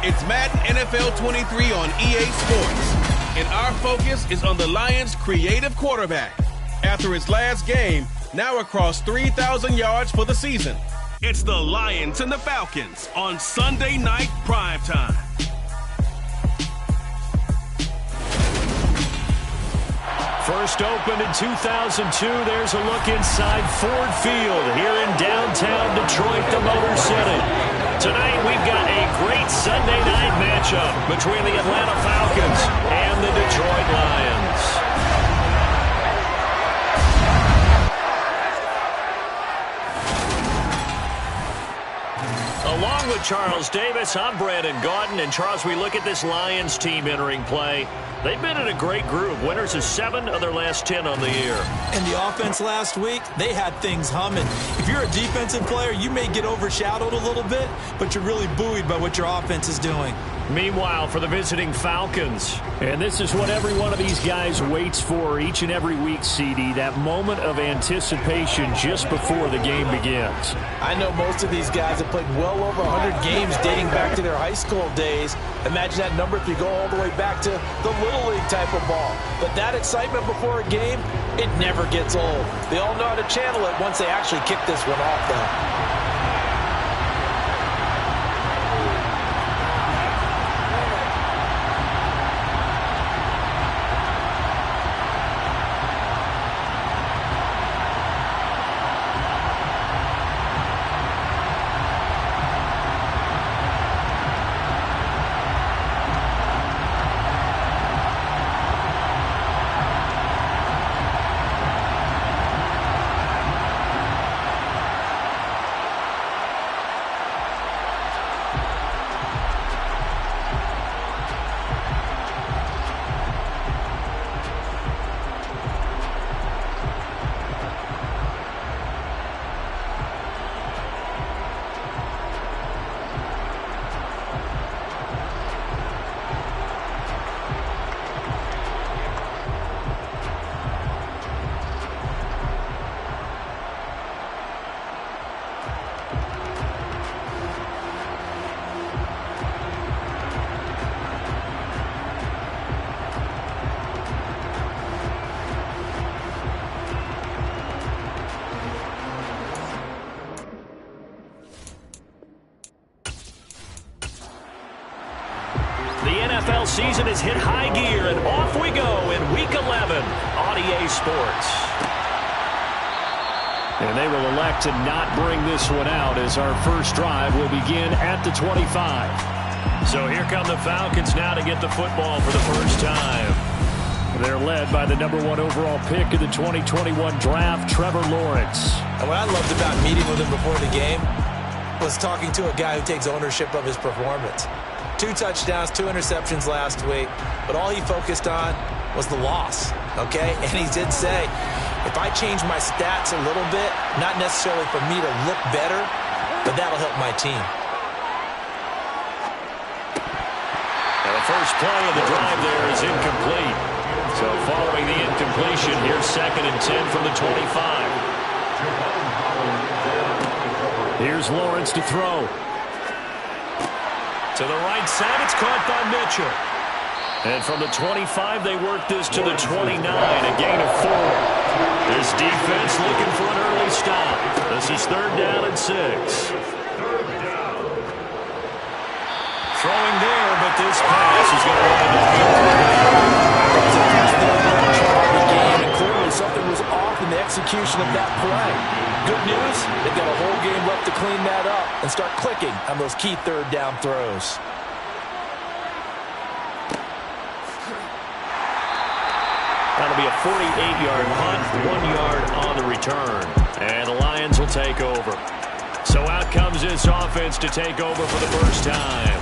It's Madden NFL 23 on EA Sports, and our focus is on the Lions' creative quarterback. After his last game, now across 3,000 yards for the season. It's the Lions and the Falcons on Sunday Night Primetime. First opened in 2002, there's a look inside Ford Field here in downtown Detroit, the Motor City. Tonight we've got a great Sunday night matchup between the Atlanta Falcons and the Detroit Lions. Along with Charles Davis, I'm Brandon Gaudin. And Charles, we look at this Lions team entering play. They've been in a great group. Winners of 7 of their last 10 on the year. And the offense last week, they had things humming. If you're a defensive player, you may get overshadowed a little bit, but you're really buoyed by what your offense is doing. Meanwhile, for the visiting Falcons, and this is what every one of these guys waits for each and every week, CD, that moment of anticipation just before the game begins. I know most of these guys have played well over 100 games dating back to their high school days. Imagine that number if you go all the way back to the Little League type of ball. But that excitement before a game, it never gets old. They all know how to channel it once they actually kick this one off, though. NFL season has hit high gear, and off we go in Week 11 on EA Sports. And they will elect to not bring this one out as our first drive will begin at the 25. So here come the Falcons now to get the football for the first time. They're led by the number 1 overall pick in the 2021 draft, Trevor Lawrence. And what I loved about meeting with him before the game was talking to a guy who takes ownership of his performance. 2 touchdowns, 2 interceptions last week, but all he focused on was the loss, okay? And he did say, if I change my stats a little bit, not necessarily for me to look better, but that'll help my team. And the first play of the drive there is incomplete. So following the incompletion, here's 2nd and 10 from the 25. Here's Lawrence to throw. To the right side, it's caught by Mitchell. And from the 25, they work this to the 29, a gain of 4. This defense looking for an early stop. This is 3rd down and 6. Throwing there, but this pass is going to wind up and clearly something was off in the execution of that play. Good news, they've got a whole game left to clean that up and start clicking on those key 3rd down throws. That'll be a 48-yard punt, 1 yard on the return. And the Lions will take over. So out comes this offense to take over for the first time.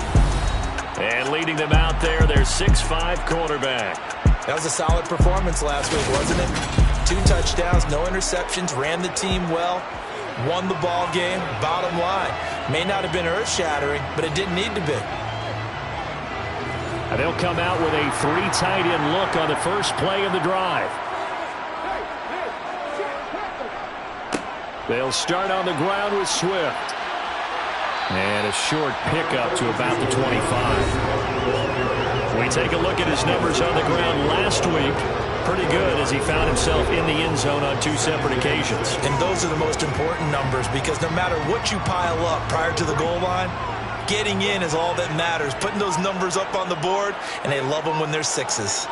And leading them out there, their 6'5" quarterback. That was a solid performance last week, wasn't it? 2 touchdowns, no interceptions, ran the team well, won the ball game. Bottom line, may not have been earth-shattering, but it didn't need to be. And they'll come out with a 3 tight end look on the first play of the drive. They'll start on the ground with Swift. And a short pickup to about the 25. We take a look at his numbers on the ground last week. Pretty good as he found himself in the end zone on 2 separate occasions. And those are the most important numbers because no matter what you pile up prior to the goal line, getting in is all that matters. Putting those numbers up on the board, and they love them when they're 6s.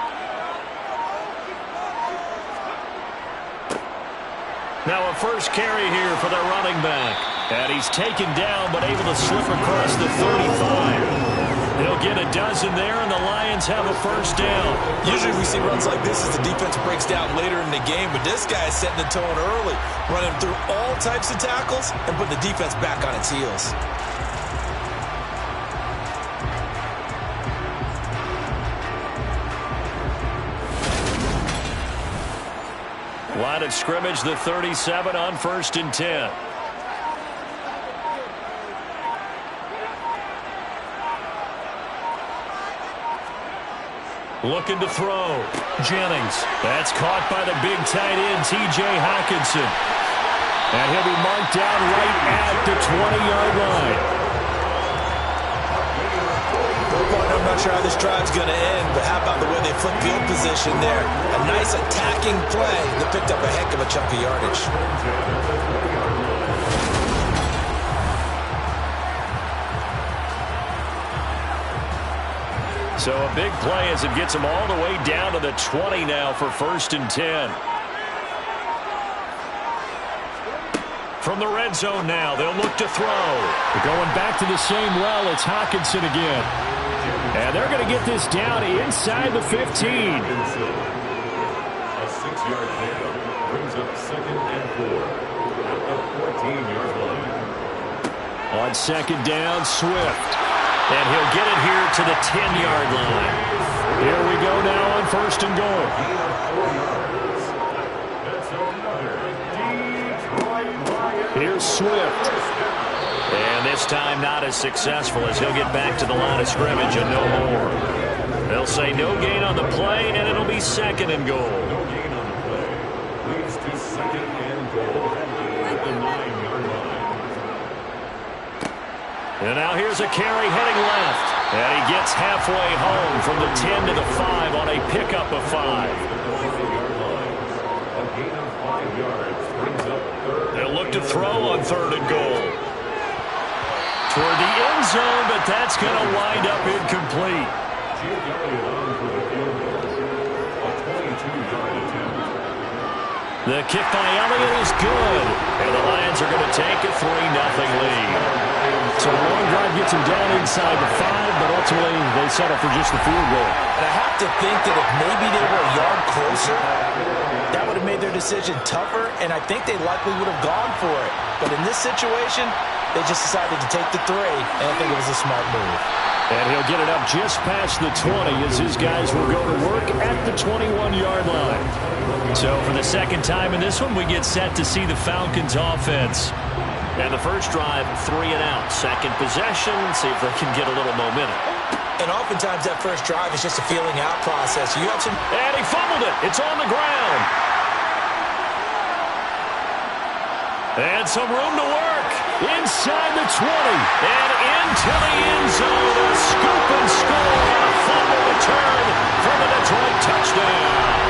Now a first carry here for their running back. And he's taken down but able to slip across the 35. He'll get a dozen there, and the Lions have a first down. Usually we see runs like this as the defense breaks down later in the game, but this guy is setting the tone early, running through all types of tackles and putting the defense back on its heels. Line of scrimmage, the 37 on 1st and 10. Looking to throw. Jennings. That's caught by the big tight end, T.J. Hockenson. And he'll be marked down right at the 20-yard line. I'm not sure how this drive's going to end, but how about the way they flip field position there? A nice attacking play that picked up a heck of a chunk of yardage. So a big play as it gets them all the way down to the 20 now for 1st and 10. From the red zone now, they'll look to throw. They're going back to the same well. It's Hockenson again. And they're going to get this down inside the 15. A 6-yard pickup brings up 2nd and 4 at the 14-yard line. On 2nd down, Swift. And he'll get it here to the 10-yard line. Here we go now on 1st and goal. Here's Swift. And this time not as successful as he'll get back to the line of scrimmage and no more. They'll say no gain on the play, and it'll be 2nd and goal. No gain on the play. Leads to 2nd and goal at the 9-yard line. And now here's a carry heading left. And he gets halfway home from the 10 to the 5 on a pickup of 5. They'll look to throw on 3rd and goal. Toward the end zone, but that's going to wind up incomplete. The kick by Elliott is good. And the Lions are going to take a 3-0 lead. So the long drive gets him down inside the 5, but ultimately they settle for just the field goal. And I have to think that if maybe they were a yard closer, that would have made their decision tougher, and I think they likely would have gone for it. But in this situation, they just decided to take the 3, and I think it was a smart move. And he'll get it up just past the 20 as his guys will go to work at the 21-yard line. So for the 2nd time in this one, we get set to see the Falcons offense. And the first drive, 3 and out. 2nd possession, see if they can get a little momentum. And oftentimes that first drive is just a feeling out process. You have some... And he fumbled it. It's on the ground. And some room to work. Inside the 20. And into the end zone. A scoop and score on a fumble return for the Detroit touchdown.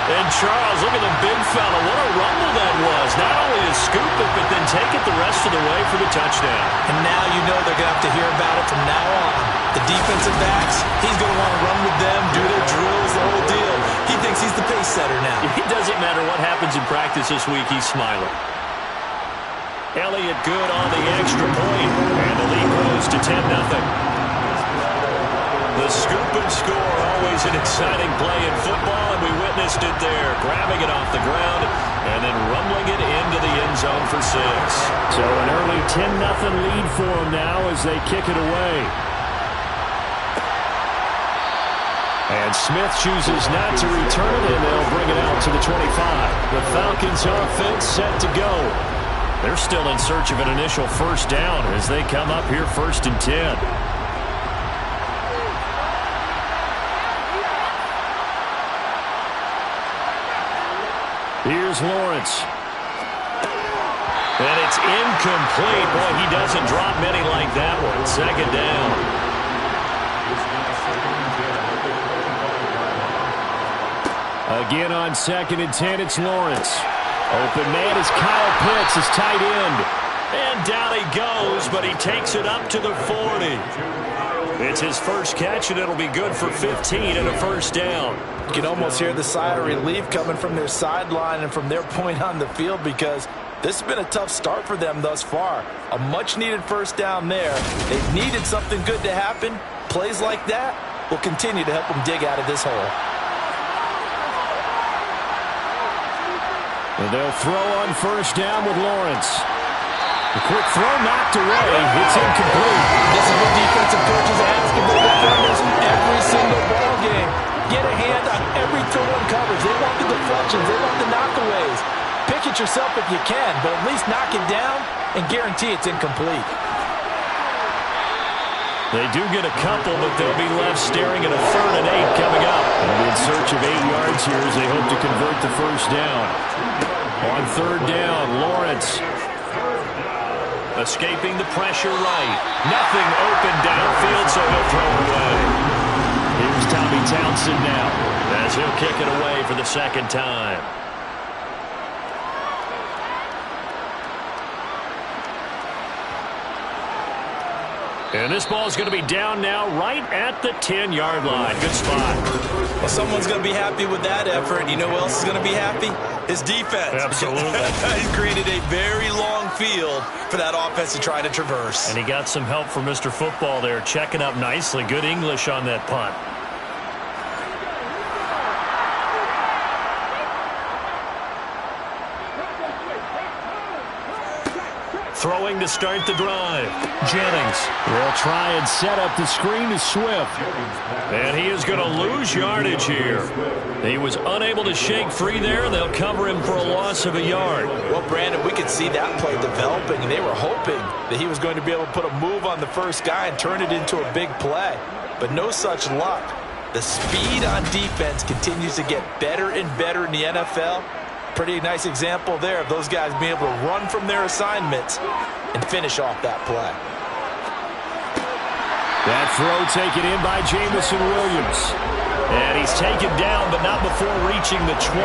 And Charles, look at the big fella. What a rumble that was. Not only to scoop it, but then take it the rest of the way for the touchdown. And now you know they're going to have to hear about it from now on. The defensive backs, he's going to want to run with them, do their drills, the whole deal. He thinks he's the pace setter now. It doesn't matter what happens in practice this week, he's smiling. Elliott good on the extra point. And the lead grows to 10-0. The scoop and score, always an exciting play in football, and we witnessed it there, grabbing it off the ground and then rumbling it into the end zone for 6. So an early 10-0 lead for them now as they kick it away. And Smith chooses not to return it, and they'll bring it out to the 25. The Falcons offense set to go. They're still in search of an initial first down as they come up here 1st and 10. Here's Lawrence. And it's incomplete. Boy, he doesn't drop many like that one. Second down. Again on 2nd and 10, it's Lawrence. Open man is Kyle Pitts, his tight end. And down he goes, but he takes it up to the 40. It's his first catch, and it'll be good for 15 and a first down. You can almost hear the sigh of relief coming from their sideline and from their point on the field, because this has been a tough start for them thus far. A much-needed first down there. They've needed something good to happen. Plays like that will continue to help them dig out of this hole. And they'll throw on first down with Lawrence. The quick throw knocked away. It's incomplete. This is what defensive coaches ask of their defenders every single ball game. Get a hand on every throw and coverage. They want the deflections. They want the knockaways. Pick it yourself if you can, but at least knock it down and guarantee it's incomplete. They do get a couple, but they'll be left staring at a 3rd and 8 coming up. And in search of 8 yards here as they hope to convert the first down. On 3rd down, Lawrence escaping the pressure right. Nothing open downfield, so he'll throw it away. Here's Tommy Townsend now as he'll kick it away for the 2nd time. And this ball is going to be down now right at the 10-yard line. Good spot. Well, someone's going to be happy with that effort. You know who else is going to be happy? His defense. Absolutely. He's created a very long field for that offense to try to traverse. And he got some help from Mr. Football there, checking up nicely. Good English on that punt. Throwing to start the drive. Jennings will try and set up the screen to Swift. And he is going to lose yardage here. He was unable to shake free there, and they'll cover him for a loss of a yard. Well, Brandon, we could see that play developing, and they were hoping that he was going to be able to put a move on the first guy and turn it into a big play. But no such luck. The speed on defense continues to get better and better in the NFL. Pretty nice example there of those guys being able to run from their assignments and finish off that play. That throw taken in by Jamison Williams. And he's taken down, but not before reaching the 20.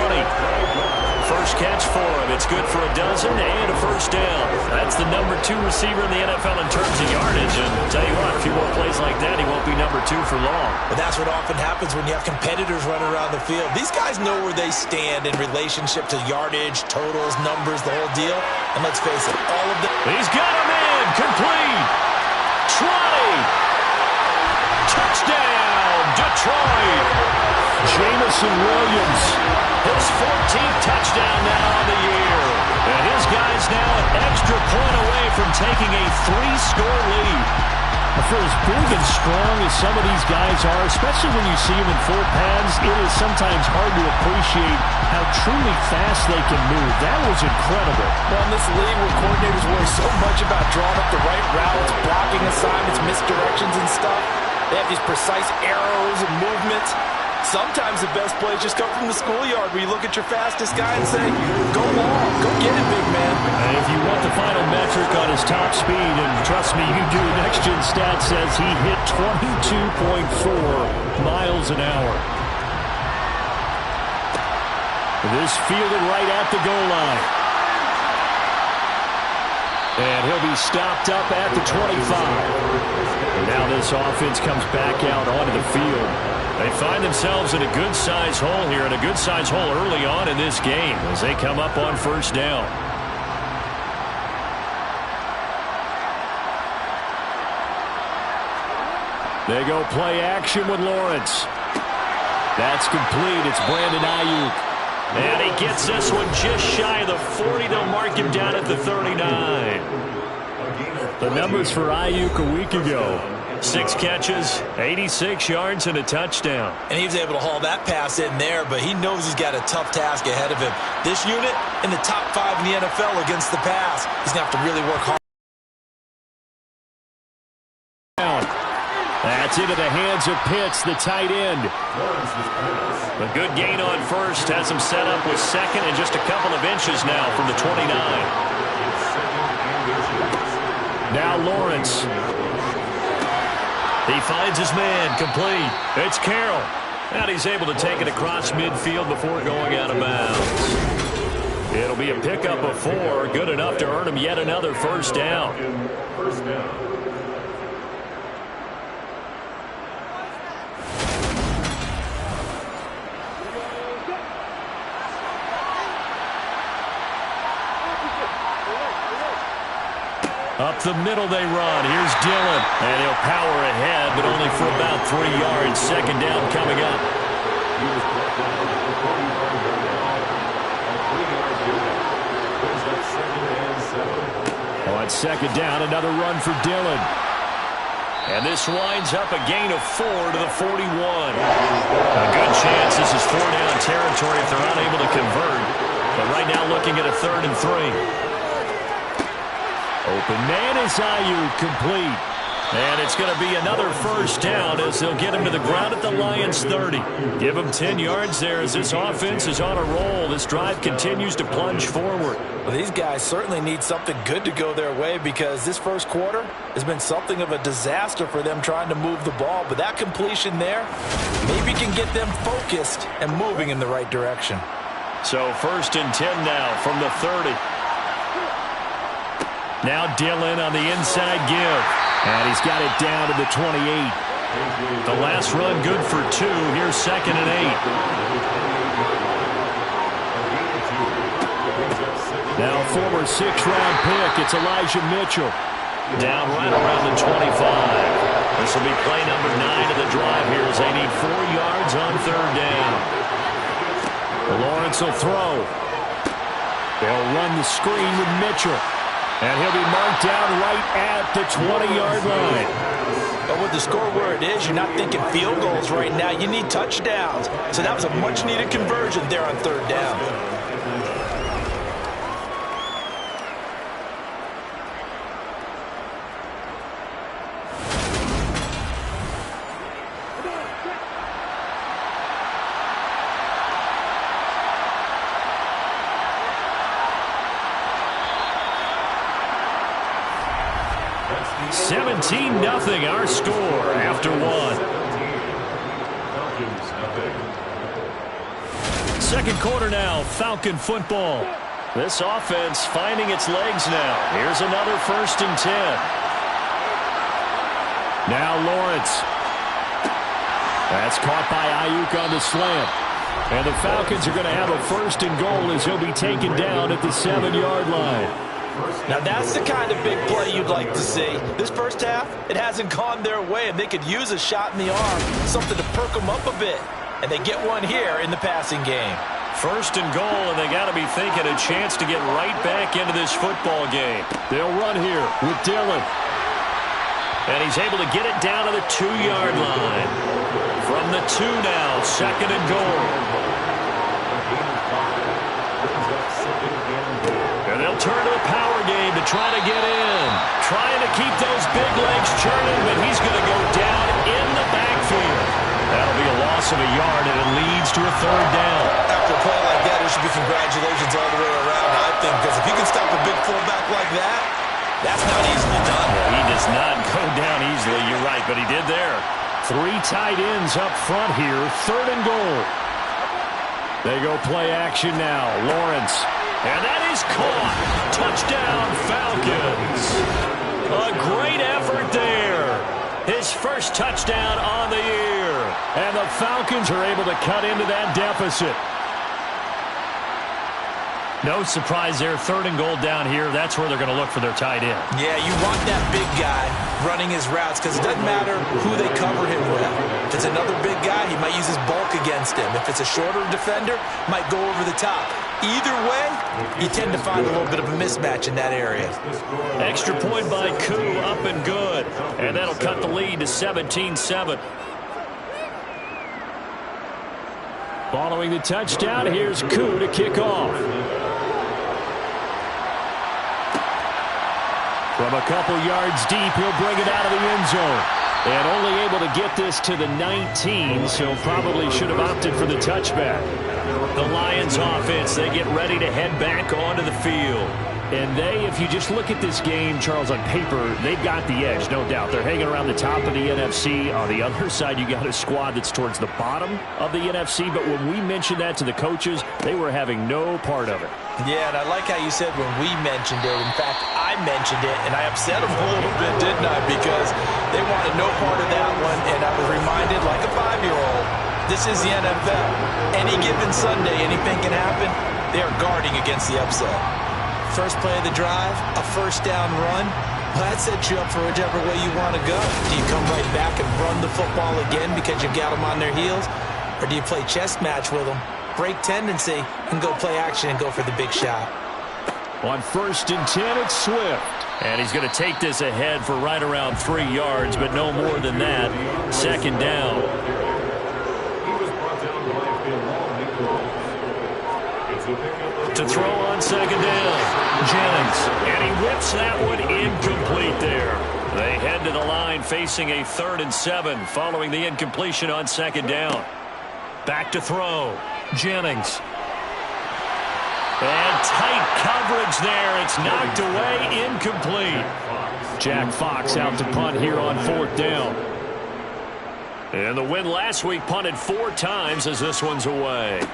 First catch for him. It's good for a dozen and a first down. That's the number 2 receiver in the NFL in terms of yardage. And I'll tell you what, a few more plays like that, he won't be number 2 for long. But that's what often happens when you have competitors running around the field. These guys know where they stand in relationship to yardage, totals, numbers, the whole deal. And let's face it, all of them. He's got him in. Complete. 20. Touchdown, Detroit. Jamison Williams, his 14th touchdown now on the year. And his guy's now an extra point away from taking a 3-score lead. For as big and strong as some of these guys are, especially when you see them in full pads, it is sometimes hard to appreciate how truly fast they can move. That was incredible. Well, in this league where coordinators worry so much about drawing up the right routes, blocking assignments, misdirections and stuff, they have these precise arrows and movements. Sometimes the best plays just come from the schoolyard where you look at your fastest guy and say, go long, go get it, big man. And if you want the final metric on his top speed, and trust me, you do, Next Gen Stats says he hit 22.4 miles an hour. This fielded right at the goal line. And he'll be stopped up at the 25. And now this offense comes back out onto the field. They find themselves in a good-sized hole here, and a good-sized hole early on in this game as they come up on first down. They go play action with Lawrence. That's complete. It's Brandon Ayuk. And he gets this one just shy of the 40. They'll mark him down at the 39. The numbers for Ayuk a week ago. 6 catches, 86 yards, and a touchdown. And he was able to haul that pass in there, but he knows he's got a tough task ahead of him. This unit in the top 5 in the NFL against the pass. He's going to have to really work hard. That's into the hands of Pitts, the tight end. A good gain on first has him set up with second and just a couple of inches now from the 29. Now Lawrence. He finds his man, complete. It's Carroll. And he's able to take it across midfield before going out of bounds. It'll be a pickup of 4, good enough to earn him yet another first down. First down. Up the middle they run. Here's Dillon. And he'll power ahead, but only for about 3 yards. Second down coming up. On second down, another run for Dillon. And this winds up a gain of 4 to the 41. A good chance this is 4-down territory if they're unable to convert. But right now looking at a 3rd and 3. Open man is Ayuk, complete. And it's going to be another first down as they'll get him to the ground at the Lions' 30. Give him 10 yards there as this offense is on a roll. This drive continues to plunge forward. Well, these guys certainly need something good to go their way because this first quarter has been something of a disaster for them trying to move the ball. But that completion there maybe can get them focused and moving in the right direction. So 1st and 10 now from the 30. Now Dillon on the inside give. And he's got it down to the 28. The last run good for 2. Here's 2nd and 8. Now former 6th-round pick. It's Elijah Mitchell. Down right around the 25. This will be play number 9 of the drive here as they need 4 yards on 3rd down. Lawrence will throw. They'll run the screen with Mitchell. And he'll be marked down right at the 20-yard line. But with the score where it is, you're not thinking field goals right now. You need touchdowns. So that was a much-needed conversion there on 3rd down. Nothing, our score after 1. Second quarter now, Falcon football. This offense finding its legs now. Here's another 1st and 10. Now Lawrence. That's caught by Ayuk on the slant. And the Falcons are going to have a 1st and goal as he'll be taken down at the 7-yard line. Now that's the kind of big play you'd like to see. This first half, it hasn't gone their way, and they could use a shot in the arm, something to perk them up a bit. And they get one here in the passing game. 1st and goal, and they got to be thinking a chance to get right back into this football game. They'll run here with Dillon. And he's able to get it down to the 2-yard line. From the 2 now, 2nd and goal. And they'll turn to the power game to try to get in. Trying to keep those big legs churning, but he's going to go down in the backfield. That'll be a loss of a yard, and it leads to a 3rd down. After a play like that, there should be congratulations all the way around, I think, because if you can stop a big fullback like that, that's not easily done. He does not go down easily, you're right, but he did there. 3 tight ends up front here, 3rd and goal. They go play action now. Lawrence. And that is caught. Touchdown, Falcons. A great effort there. His first touchdown on the year. And the Falcons are able to cut into that deficit. No surprise there. 3rd and goal down here. That's where they're going to look for their tight end. Yeah, you want that big guy running his routes because it doesn't matter who they cover him with. If it's another big guy, he might use his bulk against him. If it's a shorter defender, might go over the top. Either way, you tend to find a little bit of a mismatch in that area. Extra point by Koo, up and good. And that'll cut the lead to 17-7. Following the touchdown, here's Koo to kick off. From a couple yards deep, he'll bring it out of the end zone. And only able to get this to the 19, so probably should have opted for the touchback. The Lions offense, they get ready to head back onto the field. And they, if you just look at this game, Charles, on paper, they've got the edge, no doubt. They're hanging around the top of the NFC. On the other side, you got a squad that's towards the bottom of the NFC. But when we mentioned that to the coaches, they were having no part of it. Yeah, and I like how you said when we mentioned it. In fact, I mentioned it, and I upset them a little bit, didn't I? Because they wanted no part of that one, and I was reminded, like a 5-year-old, this is the NFL. Any given Sunday, anything can happen. They are guarding against the upset. First play of the drive, a first down run. Well, that sets you up for whichever way you want to go. Do you come right back and run the football again because you've got them on their heels? Or do you play chess match with them, break tendency, and go play action and go for the big shot? On 1st and 10, it's Swift. And he's going to take this ahead for right around 3 yards, but no more than that. 2nd down. To throw on 2nd down, Jennings, and he whips that one incomplete there. They head to the line facing a 3rd and 7 following the incompletion on 2nd down. Back to throw, Jennings. And tight coverage there. It's knocked away, incomplete. Jack Fox out to punt here on 4th down. And the win last week punted 4 times as this one's away.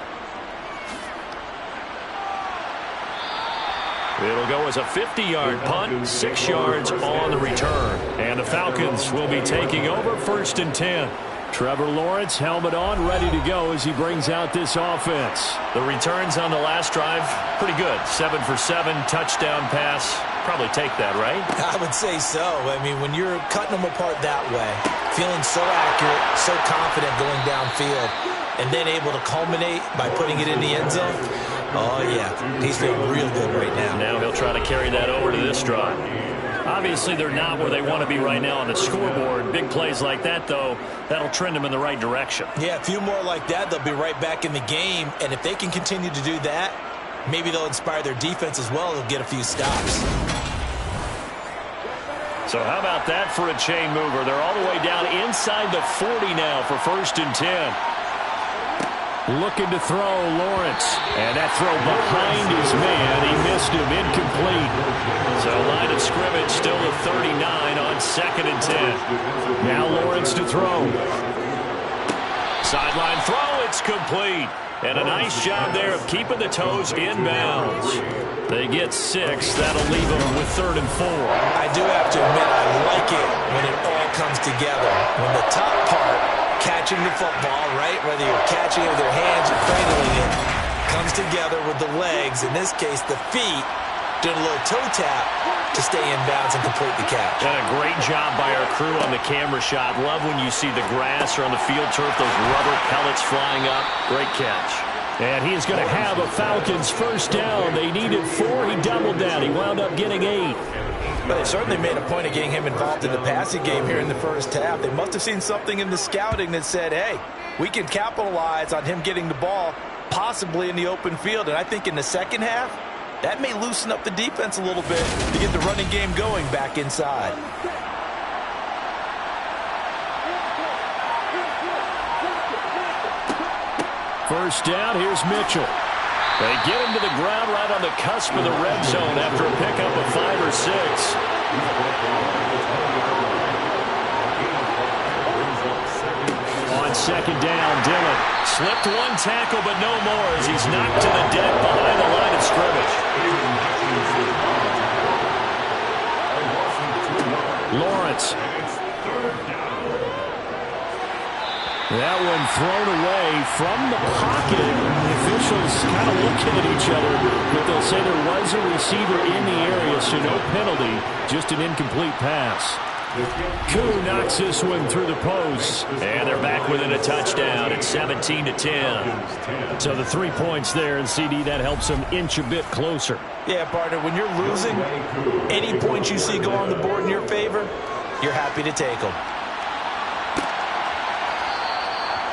It'll go as a 50-yard punt, 6 yards on the return. And the Falcons will be taking over 1st and 10. Trevor Lawrence, helmet on, ready to go as he brings out this offense. The returns on the last drive, pretty good. 7 for 7, touchdown pass. Probably take that, right? I would say so. I mean, when you're cutting them apart that way, feeling so accurate, so confident going downfield, and then able to culminate by putting it in the end zone, oh, yeah, he's feeling real good right now. Now he'll try to carry that over to this drive. Obviously, they're not where they want to be right now on the scoreboard. Big plays like that, though, that'll trend them in the right direction. Yeah, a few more like that, they'll be right back in the game. And if they can continue to do that, maybe they'll inspire their defense as well. They'll get a few stops. So how about that for a chain mover? They're all the way down inside the 40 now for 1st and 10. Looking to throw, Lawrence. And that throw behind his man. He missed him, incomplete. So line of scrimmage still at 39 on 2nd and 10. Now Lawrence to throw. Sideline throw, it's complete. And a nice job there of keeping the toes inbounds. They get 6. That'll leave them with 3rd and 4. I do have to admit, I like it when it all comes together. When the top part, catching the football, right? Whether you're catching it with your hands or cradling it, comes together with the legs, in this case the feet, doing a little toe tap to stay in bounds and complete the catch. And a great job by our crew on the camera shot. Love when you see the grass or on the field turf, those rubber pellets flying up. Great catch. And he is going to have a Falcons 1st down. They needed 4. He doubled that. He wound up getting 8. But they certainly made a point of getting him involved in the passing game here in the first half. They must have seen something in the scouting that said, hey, we can capitalize on him getting the ball possibly in the open field. And I think in the second half, that may loosen up the defense a little bit to get the running game going back inside. First down, here's Mitchell. They get him to the ground right on the cusp of the red zone after a pickup of 5 or 6. On 2nd down, Dillon slipped one tackle, but no more as he's knocked to the deck behind the line of scrimmage. Lawrence. That one thrown away from the pocket. The officials kind of looking at each other, but they'll say there was a receiver in the area, so no penalty, just an incomplete pass. Koo knocks this one through the post, and they're back within a touchdown at 17-10. So the 3 points there, and CD, that helps them inch a bit closer. Yeah, partner, when you're losing, any points you see go on the board in your favor, you're happy to take them.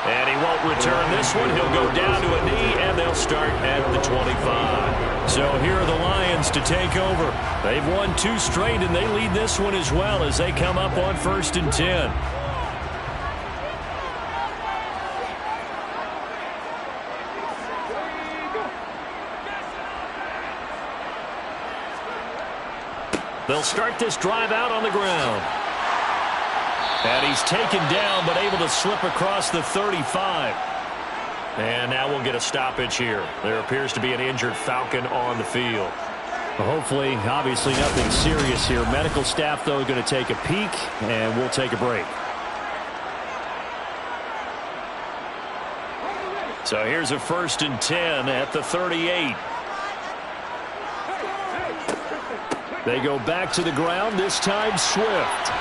And he won't return this one. He'll go down to a knee, and they'll start at the 25. So here are the Lions to take over. They've won 2 straight, and they lead this one as well as they come up on 1st and 10. They'll start this drive out on the ground. And he's taken down, but able to slip across the 35. And now we'll get a stoppage here. There appears to be an injured Falcon on the field. Well, hopefully, obviously nothing serious here. Medical staff, though, going to take a peek, and we'll take a break. So here's a 1st and 10 at the 38. They go back to the ground, this time Swift.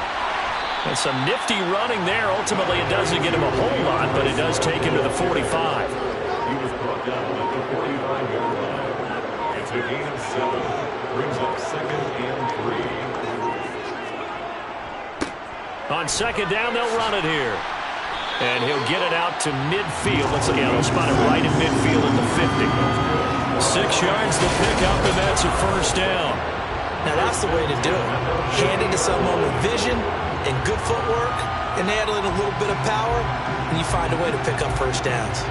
And some nifty running there. Ultimately, it doesn't get him a whole lot, but it does take him to the 45. He was brought down at the 45-yard line. It's a gain of 7. Brings up 2nd and 3. On 2nd down, they'll run it here. And he'll get it out to midfield. Let's look at it. He'll spot it right in midfield at the 50. 6 yards to pick up, and that's a 1st down. Now that's the way to do it. Hand it to someone with vision and good footwork, and add in a little bit of power, and you find a way to pick up 1st downs.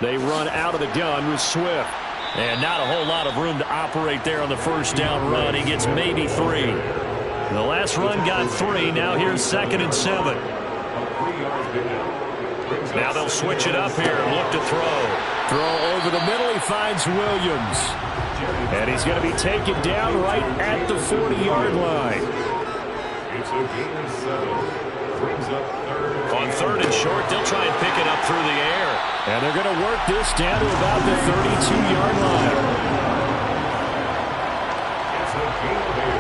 They run out of the gun with Swift. And not a whole lot of room to operate there on the 1st down run. He gets maybe 3. The last run got 3. Now here's 2nd and 7. Now they'll switch it up here and look to throw. Throw over the middle. He finds Williams. And he's going to be taken down right at the 40-yard line. It's a gain of 7. Brings up 3rd. On 3rd and short, they'll try and pick it up through the air. And they're going to work this down to about the 32-yard line.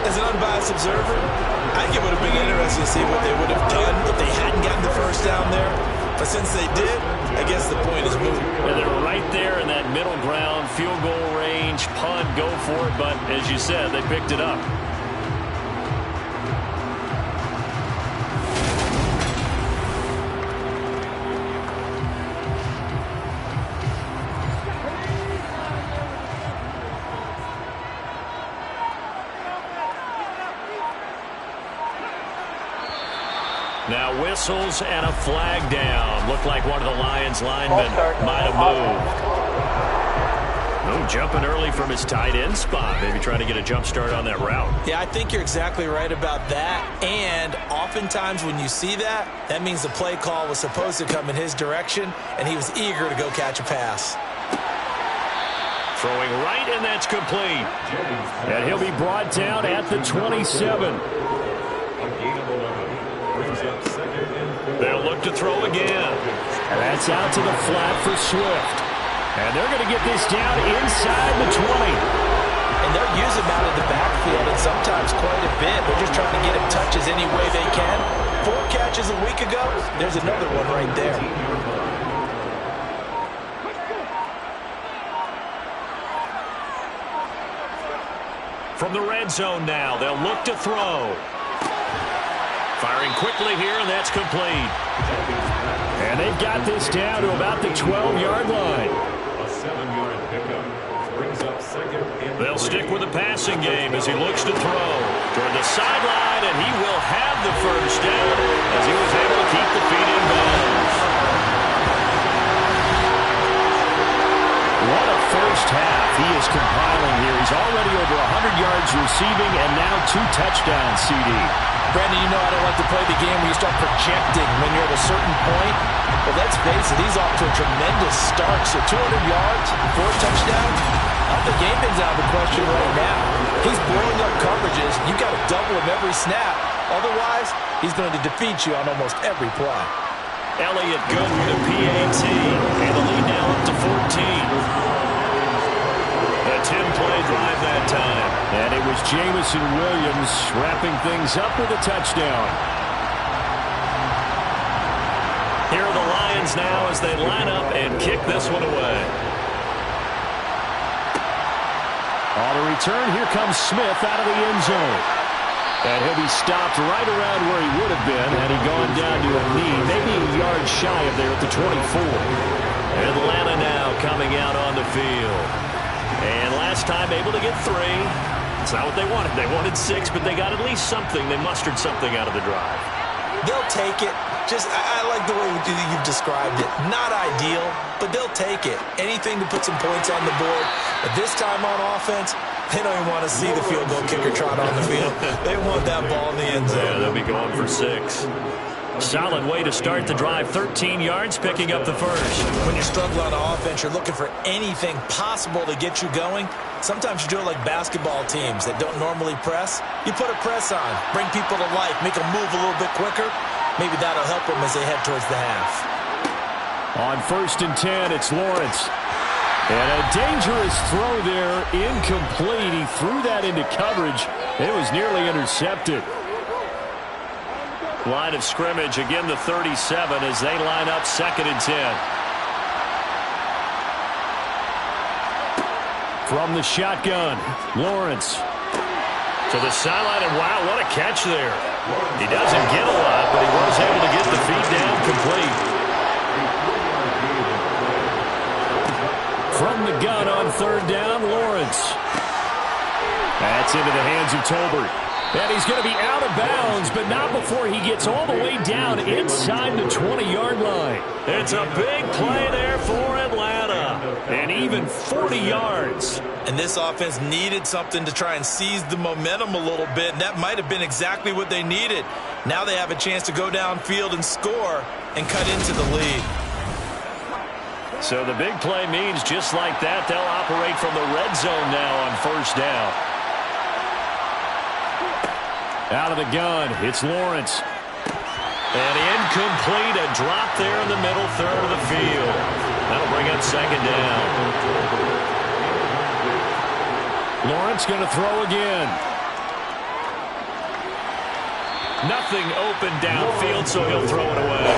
As an unbiased observer, I think it would have been interesting to see what they would have done if they hadn't gotten the 1st down there. But since they did, I guess the point is moot. And they're right there in that middle ground, field goal range, punt, go for it. But as you said, they picked it up. Now whistles and a flag down. Looked like one of the Lions linemen might have moved. No, jumping early from his tight end spot. Maybe trying to get a jump start on that route. Yeah, I think you're exactly right about that. And oftentimes when you see that, that means the play call was supposed to come in his direction, and he was eager to go catch a pass. Throwing right, and that's complete. And he'll be brought down at the 27. They'll look to throw again. And that's out to the flat for Swift. And they're going to get this down inside the 20. And they'll use him out of the backfield, and sometimes quite a bit. They're just trying to get him touches any way they can. 4 catches a week ago. There's another one right there. From the red zone now, they'll look to throw. Firing quickly here, and that's complete. And they've got this down to about the 12-yard line. A 7-yard pickup brings up 2nd and 3. They'll stick with the passing game as he looks to throw toward the sideline, and he will have the 1st down as he was able to keep the feet in bounds. What a first half he is compiling here. He's already over 100 yards receiving and now 2 touchdowns, CD. Brandon, you know I don't like to play the game where you start projecting when you're at a certain point. But let's face it, he's off to a tremendous start. So 200 yards, 4 touchdowns. I don't think anything's out of the question right now. He's blowing up coverages. You got to double him every snap. Otherwise, he's going to defeat you on almost every play. Elliott good with a PAT. And the lead now up to 14. A 10-play drive that time. And it was Jamison Williams wrapping things up with a touchdown. Here are the Lions now as they line up and kick this one away. On the return, here comes Smith out of the end zone. And he'll be stopped right around where he would have been had he gone down to a knee, maybe a yard shy of there at the 24. Atlanta now coming out on the field. And last time able to get 3. It's not what they wanted. They wanted 6, but they got at least something. They mustered something out of the drive. They'll take it. I like the way you've described it. Not ideal, but they'll take it. Anything to put some points on the board. But this time on offense, they don't even want to see the field goal kicker trot on the field. They want that ball in the end zone. Yeah, they'll be going for 6. Solid way to start the drive. 13 yards, picking up the first. When you struggle on offense, you're looking for anything possible to get you going. Sometimes you do it like basketball teams that don't normally press. You put a press on, bring people to life, make them move a little bit quicker. Maybe that'll help them as they head towards the half. On 1st and 10, it's Lawrence. And a dangerous throw there, incomplete. He threw that into coverage. It was nearly intercepted. Line of scrimmage, again the 37 as they line up 2nd and 10. From the shotgun, Lawrence. To the sideline, and wow, what a catch there. He doesn't get a lot, but he was able to get the feet down complete. From the gun on 3rd down, Lawrence. That's into the hands of Tolbert. And he's going to be out of bounds, but not before he gets all the way down inside the 20-yard line. It's a big play there for Atlanta. And even 40 yards. And this offense needed something to try and seize the momentum a little bit, and that might have been exactly what they needed. Now they have a chance to go downfield and score and cut into the lead. So the big play means just like that, they'll operate from the red zone now on 1st down. Out of the gun, it's Lawrence. And incomplete, a drop there in the middle third of the field. That'll bring up 2nd down. Lawrence going to throw again. Nothing open downfield, so he'll throw it away.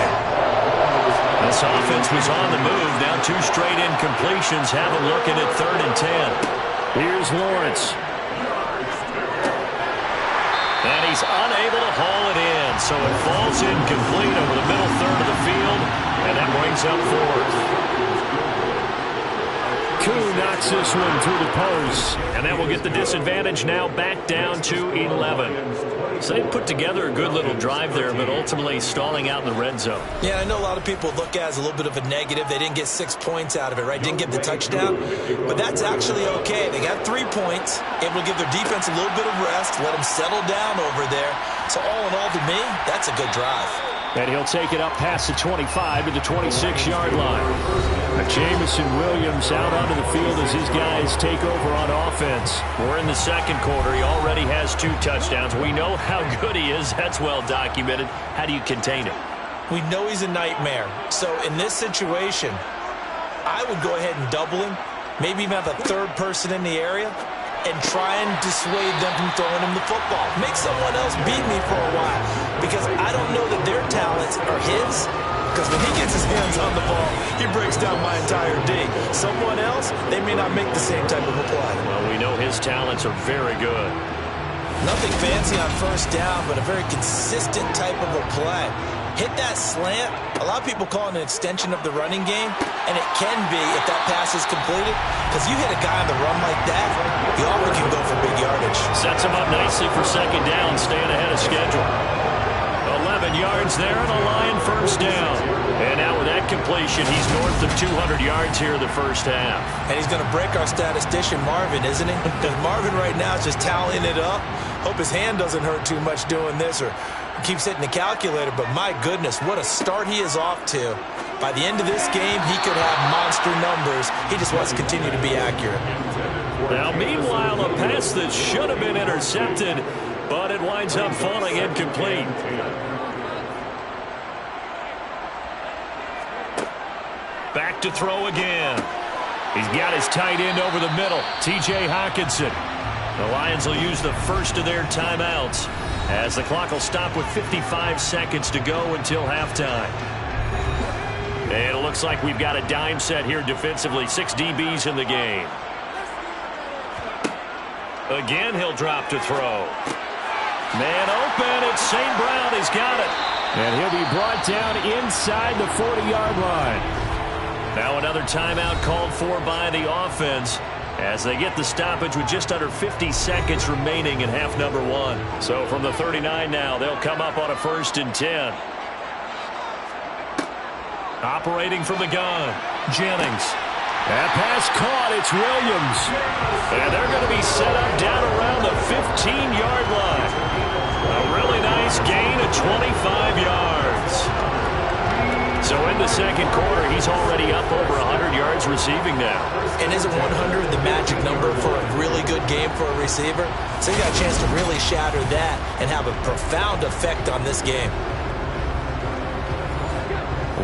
This offense was on the move. Now 2 straight incompletions have him looking at 3rd and 10. Here's Lawrence. And he's unable to haul it in, so it falls incomplete over the middle third of the field, and that brings up 4th. Koo knocks this one through the post. And that will get the disadvantage now back down to 11. So they put together a good little drive there, but ultimately stalling out in the red zone. Yeah, I know a lot of people look at it as a little bit of a negative. They didn't get 6 points out of it, right? Didn't get the touchdown. But that's actually okay. They got 3 points, able to give their defense a little bit of rest, let them settle down over there. So all in all, to me, that's a good drive. And he'll take it up past the 25 to the 26-yard line. Jamison Williams out onto the field as his guys take over on offense. We're in the 2nd quarter. He already has 2 touchdowns. We know how good he is. That's well documented. How do you contain him? We know he's a nightmare. So in this situation, I would go ahead and double him, maybe even have a 3rd person in the area, and try and dissuade them from throwing him the football. Make someone else beat me for a while, because I don't know that their talents are his, because when he gets his hands on the ball, he breaks down my entire D. Someone else, they may not make the same type of a play. Well, we know his talents are very good. Nothing fancy on 1st down, but a very consistent type of a play. Hit that slant. A lot of people call it an extension of the running game, and it can be if that pass is completed, because you hit a guy on the run like that, he often can go for big yardage. Sets him up nicely for 2nd down, staying ahead of schedule. 11 yards there, and a Lion 1st down. And now with that completion, he's north of 200 yards here in the 1st half. And he's going to break our statistician, Marvin, isn't he? Because Marvin right now is just tallying it up. Hope his hand doesn't hurt too much doing this, or keeps hitting the calculator, but my goodness, what a start he is off to. By the end of this game, he could have monster numbers. He just wants to continue to be accurate. Now, meanwhile, a pass that should have been intercepted, but it winds up falling incomplete. Back to throw again. He's got his tight end over the middle, T.J. Hockenson. The Lions will use the first of their timeouts, as the clock will stop with 55 seconds to go until halftime. And it looks like we've got a dime set here defensively. 6 DBs in the game. Again, he'll drop to throw. Man open, it's St. Brown. He's got it. And he'll be brought down inside the 40-yard line. Now another timeout called for by the offense. as they get the stoppage with just under 50 seconds remaining in half number one. So from the 39 now, they'll come up on a 1st and 10. Operating from the gun, Jennings. That pass caught. It's Williams. And they're going to be set up down around the 15-yard line. A really nice gain of 25 yards. So in the second quarter, he's already up over 100 yards receiving now. And isn't 100 the magic number for a really good game for a receiver? So he got a chance to really shatter that and have a profound effect on this game.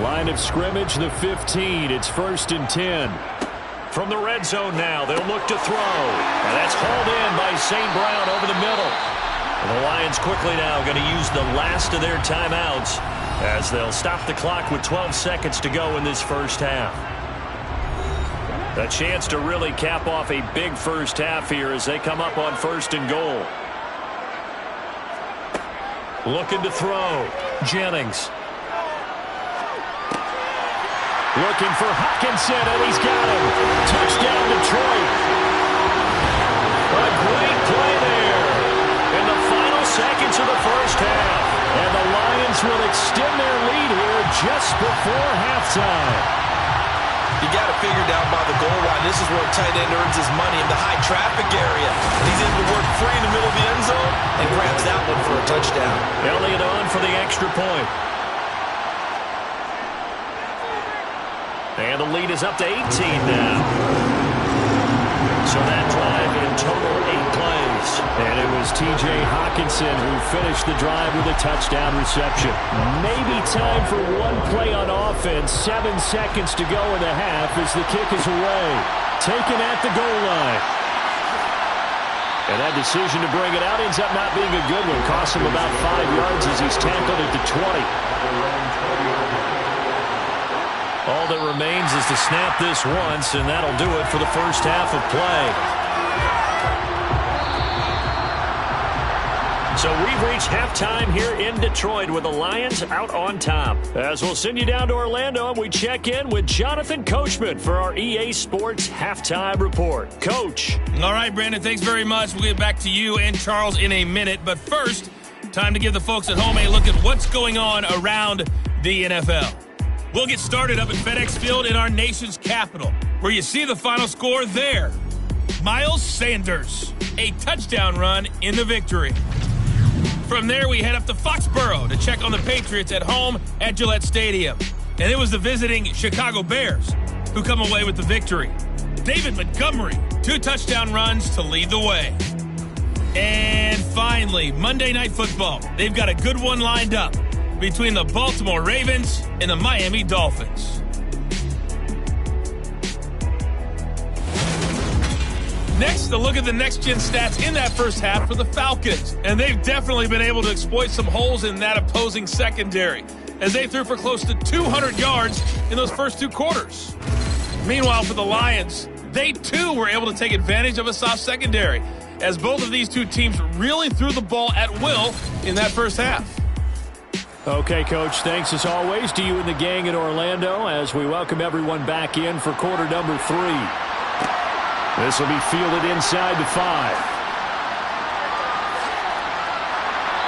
Line of scrimmage, the 15. It's 1st and 10. From the red zone now, they'll look to throw. And that's hauled in by St. Brown over the middle. The Lions quickly now going to use the last of their timeouts as they'll stop the clock with 12 seconds to go in this first half. A chance to really cap off a big first half here as they come up on 1st and goal. Looking to throw. Jennings. Looking for Hockenson, and he's got him. Touchdown, Detroit. A great play there in the final seconds of the first half. And the Lions will extend their lead here just before halftime. You got to figure down by the goal line. This is where a tight end earns his money in the high traffic area. He's able to work free in the middle of the end zone and grabs that one for a touchdown. Elliott on for the extra point. And the lead is up to 18 now. So that drive in total 8 plays. And it was T.J. Hockenson who finished the drive with a touchdown reception. Maybe time for one play on offense. 7 seconds to go in the half as the kick is away. Taken at the goal line. And that decision to bring it out ends up not being a good one. Costs him about 5 yards as he's tackled at the 20. All that remains is to snap this once, and that'll do it for the first half of play. So we've reached halftime here in Detroit with the Lions out on top. As we'll send you down to Orlando, and we check in with Jonathan Coachman for our EA Sports Halftime Report. Coach. All right, Brandon, thanks very much. We'll get back to you and Charles in a minute. But first, time to give the folks at home a look at what's going on around the NFL. We'll get started up at FedEx Field in our nation's capital, where you see the final score there. Miles Sanders, a touchdown run in the victory. From there, we head up to Foxborough to check on the Patriots at home at Gillette Stadium. And it was the visiting Chicago Bears who come away with the victory. David Montgomery, 2 touchdown runs to lead the way. And finally, Monday Night Football. They've got a good one lined up between the Baltimore Ravens and the Miami Dolphins. Next, a look at the next-gen stats in that first half for the Falcons. And they've definitely been able to exploit some holes in that opposing secondary, as they threw for close to 200 yards in those first 2 quarters. Meanwhile, for the Lions, they too were able to take advantage of a soft secondary, as both of these two teams really threw the ball at will in that first half. Okay, Coach, thanks as always to you and the gang in Orlando as we welcome everyone back in for quarter number 3. This will be fielded inside the 5.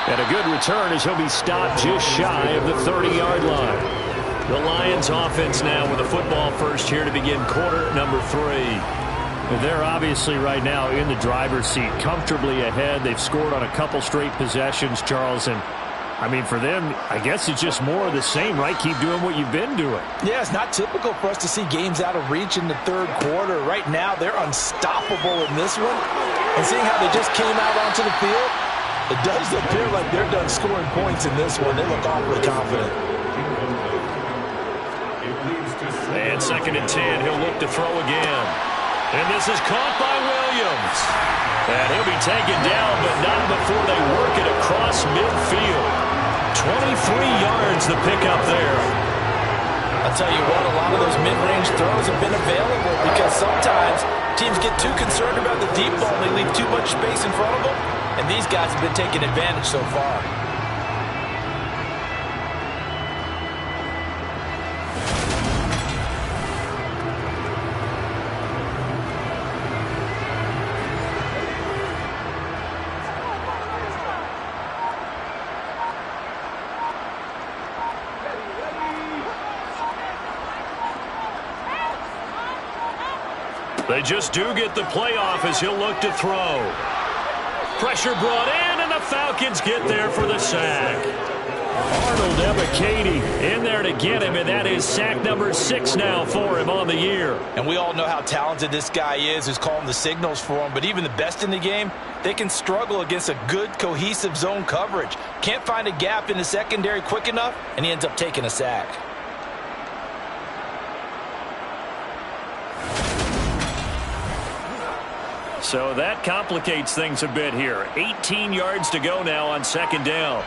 And a good return as he'll be stopped just shy of the 30-yard line. The Lions offense now with a football first here to begin quarter number 3. They're obviously right now in the driver's seat, comfortably ahead. They've scored on a couple straight possessions, Charles, and I mean, for them, I guess it's just more of the same, right? Keep doing what you've been doing. Yeah, it's not typical for us to see games out of reach in the third quarter. Right now, they're unstoppable in this one. And seeing how they just came out onto the field, it does appear like they're done scoring points in this one. They look awfully confident. And 2nd and 10, he'll look to throw again. And this is caught by Williams. And he'll be taken down, but not before they work it across midfield. 23 yards the pickup there. I'll tell you what, a lot of those mid-range throws have been available because sometimes teams get too concerned about the deep ball and they leave too much space in front of them. And these guys have been taking advantage so far. They just do get the playoff as he'll look to throw. Pressure brought in, and the Falcons get there for the sack. Arnold Ebiketie in there to get him, and that is sack number 6 now for him on the year. And we all know how talented this guy is, who's calling the signals for him. But even the best in the game, they can struggle against a good, cohesive zone coverage. Can't find a gap in the secondary quick enough, and he ends up taking a sack. So that complicates things a bit here. 18 yards to go now on second down.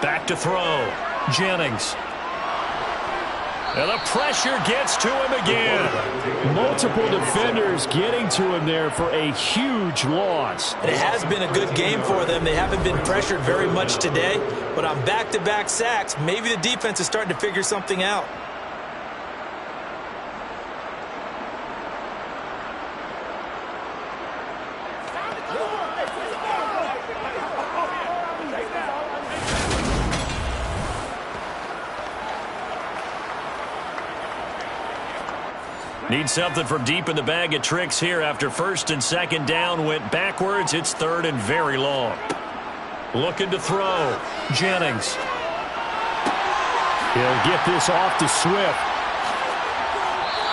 Back to throw. Jennings. And the pressure gets to him again. Multiple defenders getting to him there for a huge loss. And it has been a good game for them. They haven't been pressured very much today, but on back-to-back sacks, maybe the defense is starting to figure something out. Need something from deep in the bag of tricks here after first and second down went backwards. It's third and very long. Looking to throw. Jennings. He'll get this off to Swift.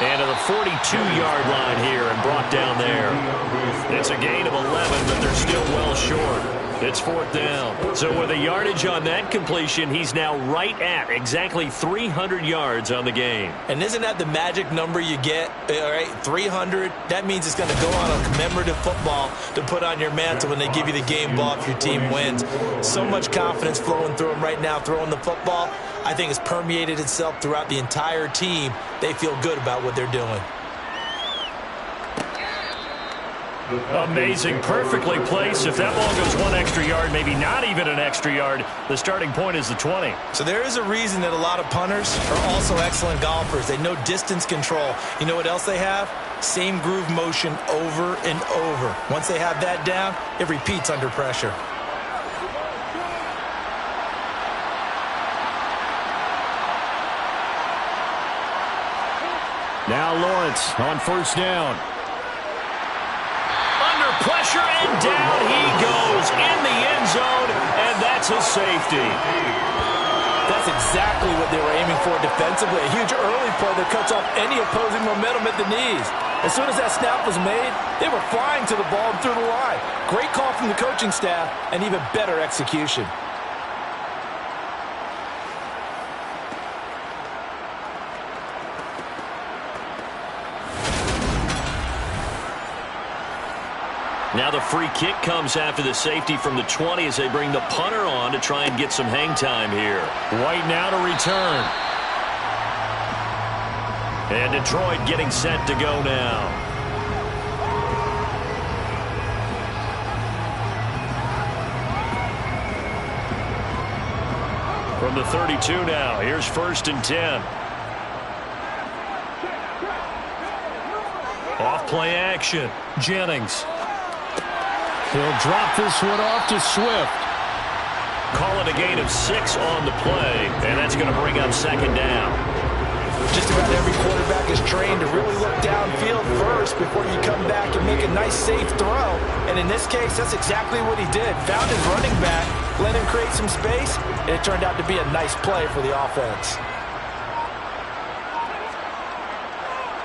And to the 42-yard line here and brought down there. It's a gain of 11, but they're still well short. It's fourth down. So with a yardage on that completion, he's now right at exactly 300 yards on the game. And isn't that the magic number you get? All right, 300. That means it's going to go on a commemorative football to put on your mantle when they give you the game ball if your team wins. So much confidence flowing through him right now, throwing the football. I think it's permeated itself throughout the entire team. They feel good about what they're doing. Amazing, perfectly placed. If that ball goes 1 extra yard, maybe not even an extra yard, the starting point is the 20. So there is a reason that a lot of punters are also excellent golfers. They know distance control. You know what else they have? Same groove motion over and over. Once they have that down, it repeats under pressure. Now Lawrence on first down. Pressure, and down he goes in the end zone, and that's a safety. That's exactly what they were aiming for defensively. A huge early play that cuts off any opposing momentum at the knees. As soon as that snap was made, they were flying to the ball and through the line. Great call from the coaching staff, and even better execution. Now the free kick comes after the safety from the 20 as they bring the punter on to try and get some hang time here. White now to return. And Detroit getting set to go now. From the 32 now, here's first and 10. Off play action, Jennings. He'll drop this one off to Swift. Call it a gain of 6 on the play, and that's going to bring up second down. Just about every quarterback is trained to really look downfield first before you come back and make a nice, safe throw. And in this case, that's exactly what he did. Found his running back, let him create some space, and it turned out to be a nice play for the offense.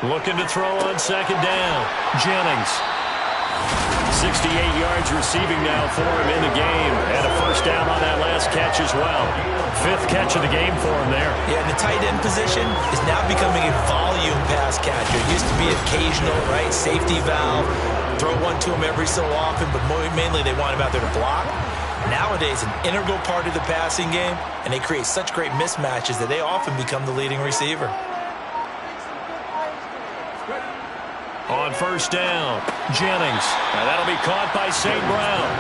Looking to throw on second down. Jennings. 68 yards receiving now for him in the game. And a first down on that last catch as well. 5th catch of the game for him there. Yeah, and the tight end position is now becoming a volume pass catcher. It used to be occasional, right? Safety valve. Throw one to him every so often, but mainly they want him out there to block. Nowadays, an integral part of the passing game, and they create such great mismatches that they often become the leading receiver. On first down, Jennings. And that'll be caught by St. Brown.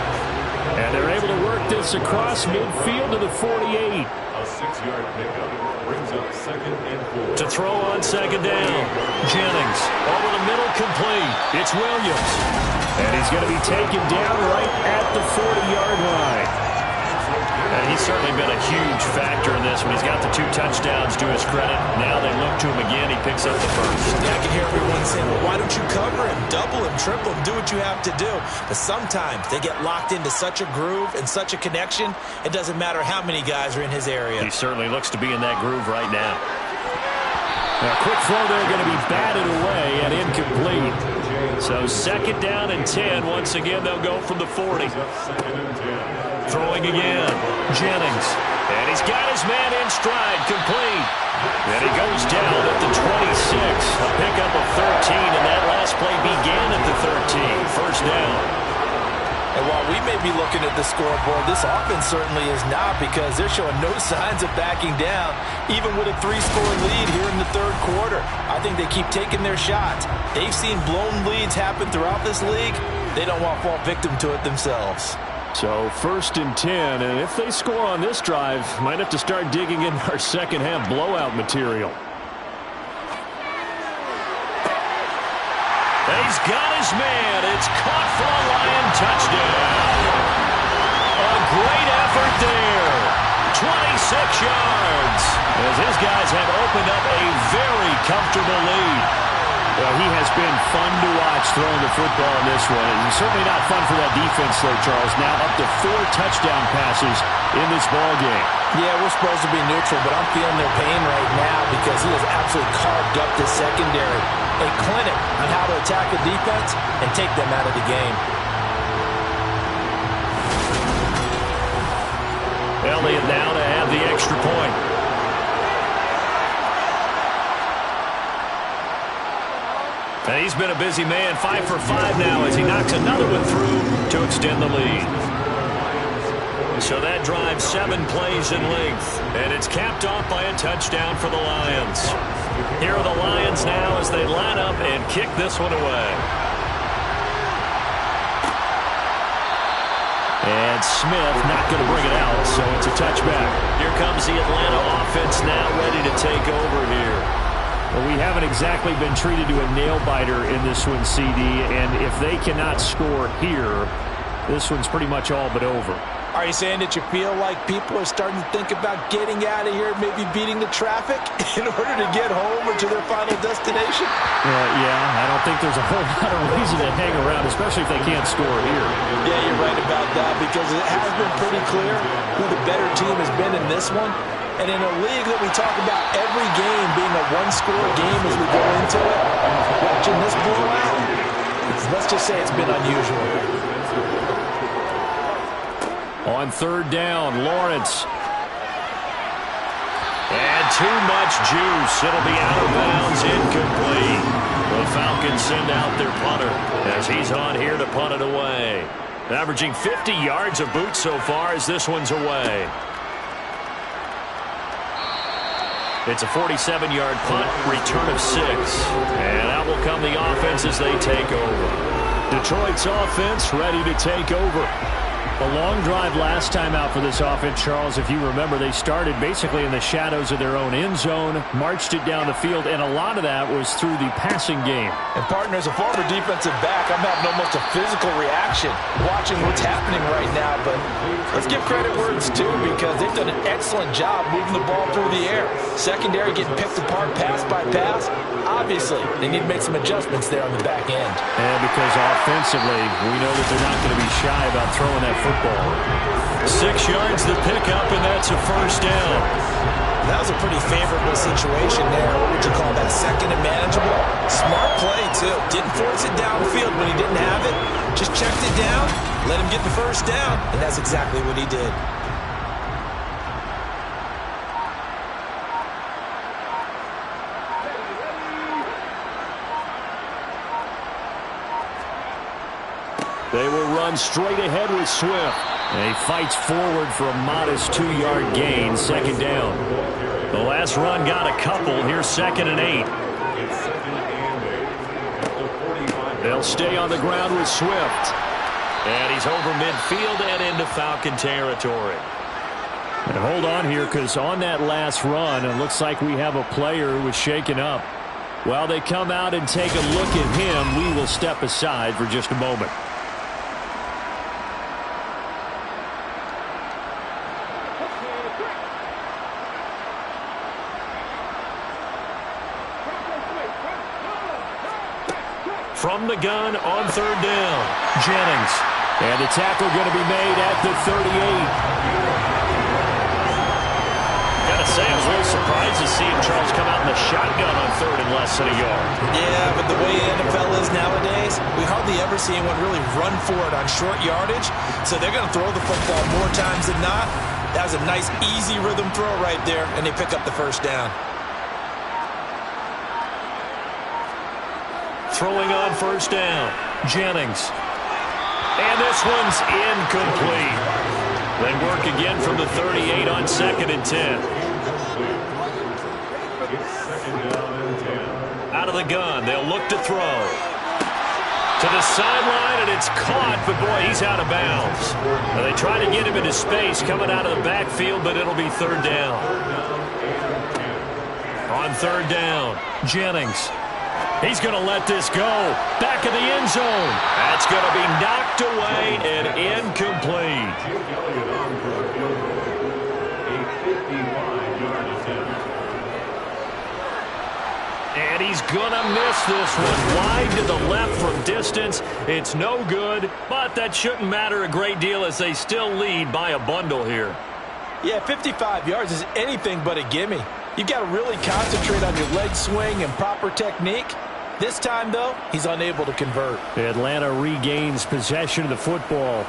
And they're able to work this across midfield to the 48. A 6-yard pickup brings up second and 4. To throw on second down, Jennings. Over the middle, complete. It's Williams. And he's going to be taken down right at the 40-yard line. And he's certainly been a huge factor in this one. He's got the 2 touchdowns to his credit. Now they look to him again. He picks up the first. Yeah, I can hear everyone saying, well, why don't you cover him, double him, triple him, do what you have to do. But sometimes they get locked into such a groove and such a connection, it doesn't matter how many guys are in his area. He certainly looks to be in that groove right now. A quick throw there going to be batted away and incomplete. So 2nd down and 10. Once again, they'll go from the 40. Throwing again. Jennings. And he's got his man in stride. Complete. And he goes down at the 26. A pickup of 13, and that last play began at the 13. First down. And while we may be looking at the scoreboard, this offense certainly is not, because they're showing no signs of backing down, even with a 3-score lead here in the 3rd quarter. I think they keep taking their shots. They've seen blown leads happen throughout this league. They don't want to fall victim to it themselves. So 1st and 10, and if they score on this drive, might have to start digging in our second half blowout material. He's got his man. It's caught for a Lion touchdown. A great effort there. 26 yards. As his guys have opened up a very comfortable lead. Well, he has been fun to watch throwing the football in this one. And certainly not fun for that defense, though, Charles. Now up to 4 touchdown passes in this ball game. Yeah, we're supposed to be neutral, but I'm feeling their pain right now because he has absolutely carved up the secondary. A clinic on how to attack the defense and take them out of the game. Elliott now to have the extra point. And he's been a busy man, 5 for 5 now as he knocks another one through to extend the lead. So that drives 7 plays in length, and it's capped off by a touchdown for the Lions. Here are the Lions now as they line up and kick this one away. And Smith not going to bring it out, so it's a touchback. Here comes the Atlanta offense now ready to take over here. Well, we haven't exactly been treated to a nail-biter in this one, CD, and if they cannot score here, this one's pretty much all but over. Are you saying that you feel like people are starting to think about getting out of here, maybe beating the traffic in order to get home or to their final destination? Yeah, I don't think there's a whole lot of reason to hang around, especially if they can't score here. Yeah, you're right about that, because it has been pretty clear who the better team has been in this one. And in a league that we talk about every game being a 1-score game as we go into it, watching this blowout, let's just say it's been unusual. On 3rd down, Lawrence. And too much juice. It'll be out of bounds, incomplete. The Falcons send out their punter as he's on here to punt it away. Averaging 50 yards of boot so far as this one's away. It's a 47-yard punt, return of 6. And out will come the offense as they take over. Detroit's offense ready to take over. A long drive last time out for this offense, Charles. If you remember, they started basically in the shadows of their own end zone, marched it down the field, and a lot of that was through the passing game. And, partner, as a former defensive back, I'm having almost a physical reaction watching what's happening right now. But let's give credit where it's due, because they've done an excellent job moving the ball through the air. Secondary getting picked apart pass by pass. Obviously, they need to make some adjustments there on the back end. And because offensively, we know that they're not going to be shy about throwing that football. 6 yards to pick up, and that's a first down. That was a pretty favorable situation there. What would you call that? Second and manageable? Smart play, too. Didn't force it downfield when he didn't have it. Just checked it down, let him get the first down, and that's exactly what he did. They will run straight ahead with Swift. And he fights forward for a modest 2-yard gain, 2nd down. The last run got a couple. Here's 2nd and 8. They'll stay on the ground with Swift. And he's over midfield and into Falcon territory. And hold on here, because on that last run, it looks like we have a player who was shaken up. While they come out and take a look at him, we will step aside for just a moment. From the gun on third down. Jennings. And the tackle going to be made at the 38. Gotta say, I was a little surprised to see Charles come out in the shotgun on third and less than a yard. Yeah, but the way the NFL is nowadays, we hardly ever see anyone really run for it on short yardage. So they're going to throw the football more times than not. That was a nice, easy rhythm throw right there, and they pick up the first down. Throwing on first down, Jennings. And this one's incomplete. They work again from the 38 on 2nd and 10. Out of the gun, they'll look to throw. To the sideline, and it's caught, but boy, he's out of bounds. Now they try to get him into space coming out of the backfield, but it'll be third down. On third down, Jennings. He's going to let this go. Back of the end zone. That's going to be knocked away and incomplete. And he's going to miss this one. Wide to the left from distance. It's no good, but that shouldn't matter a great deal as they still lead by a bundle here. Yeah, 55 yards is anything but a gimme. You've got to really concentrate on your leg swing and proper technique. This time, though, he's unable to convert. Atlanta regains possession of the football.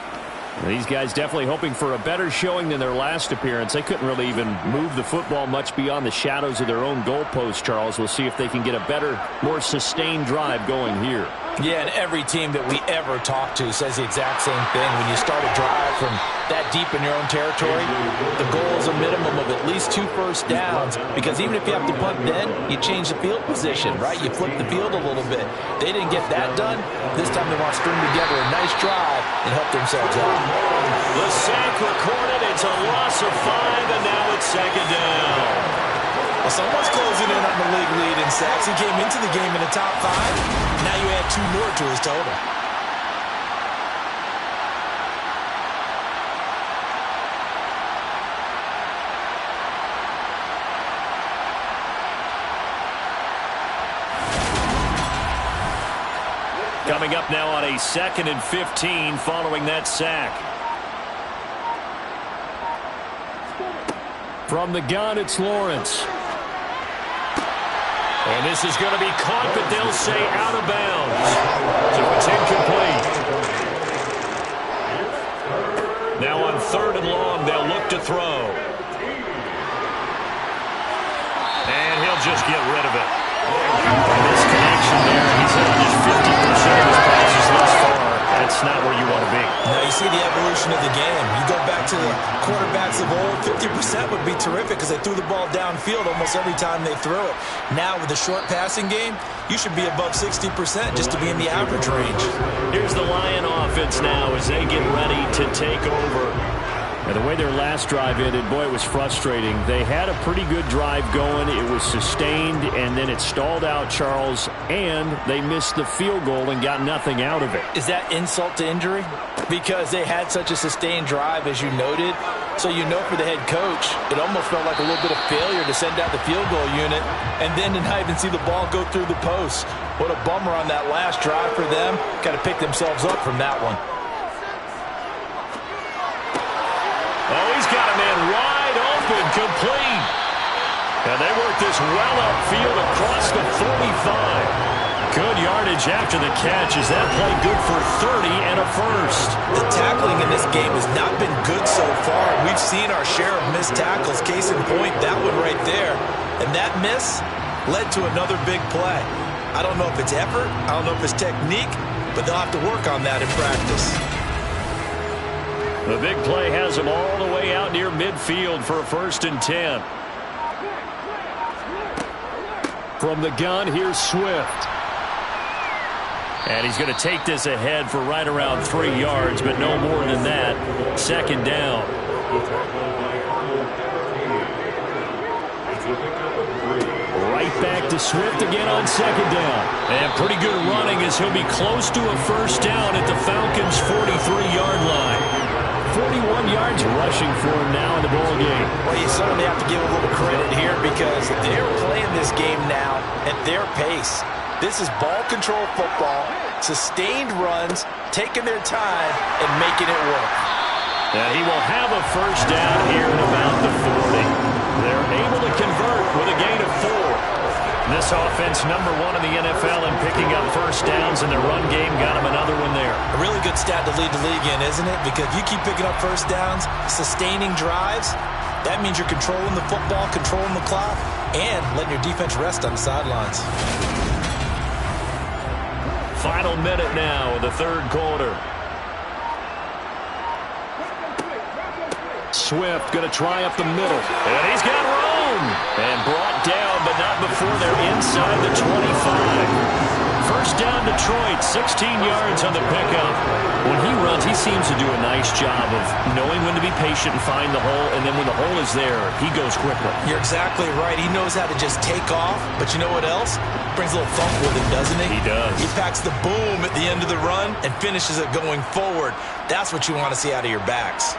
These guys definitely hoping for a better showing than their last appearance. They couldn't really even move the football much beyond the shadows of their own goalpost, Charles. We'll see if they can get a better, more sustained drive going here. Yeah, and every team that we ever talk to says the exact same thing. When you start a drive from that deep in your own territory, the goal is a minimum of at least 2 first downs, because even if you have to punt then, you change the field position, right? You flip the field a little bit. They didn't get that done. This time they want to string together a nice drive and help themselves out. The sack recorded. It's a loss of 5, and now it's 2nd down. Well, someone's closing in on the league lead in sacks. He came into the game in the top 5. Now you add 2 more to his total. Coming up now on a 2nd and 15 following that sack. From the gun, it's Lawrence. And this is going to be caught, but they'll say out of bounds. So it's incomplete. Now on 3rd and long, they'll look to throw. And he'll just get rid of it. And this connection there, he's at just 50% of his passes thus far. That's not where you want to be. Now you see the evolution of the game. You go back to the quarterbacks of old, 50% would be terrific because they threw the ball downfield almost every time they threw it. Now with the short passing game, you should be above 60% just to be in the average range. Here's the Lion offense now as they get ready to take over. And the way their last drive ended, boy, it was frustrating. They had a pretty good drive going. It was sustained, and then it stalled out, Charles, and they missed the field goal and got nothing out of it. Is that insult to injury? Because they had such a sustained drive, as you noted. So you know for the head coach, it almost felt like a little bit of failure to send out the field goal unit and then to not even see the ball go through the post. What a bummer on that last drive for them. Got to pick themselves up from that one. Oh, he's got a man wide open, complete. And they work this well upfield across the 45. Good yardage after the catch. Is that play good for 30 and a first? The tackling in this game has not been good so far. We've seen our share of missed tackles. Case in point, that one right there. And that miss led to another big play. I don't know if it's effort. I don't know if it's technique. But they'll have to work on that in practice. The big play has him all the way out near midfield for a 1st and 10. From the gun, here's Swift. And he's going to take this ahead for right around 3 yards, but no more than that. 2nd down. Right back to Swift again on 2nd down. And pretty good running as he'll be close to a 1st down at the Falcons' 43-yard line. 41 yards rushing for him now in the ball game. Well, you certainly have to give a little credit here because they're playing this game now at their pace. This is ball control football, sustained runs, taking their time, and making it work. And he will have a first down here at about the 40. They're able to convert with a gain of 4. This offense, number 1 in the NFL in picking up first downs, and their run game got him another one there. A really good stat to lead the league in, isn't it? Because if you keep picking up first downs, sustaining drives, that means you're controlling the football, controlling the clock, and letting your defense rest on the sidelines. Final minute now of the third quarter. Swift going to try up the middle. And he's got room. And brought down, but not before they're inside the 25. First down Detroit, 16 yards on the pickup. When he runs, he seems to do a nice job of knowing when to be patient and find the hole, and then when the hole is there, he goes quickly. You're exactly right. He knows how to just take off, but you know what else? Brings a little thump with him, doesn't he? He does. He packs the boom at the end of the run and finishes it going forward. That's what you want to see out of your backs.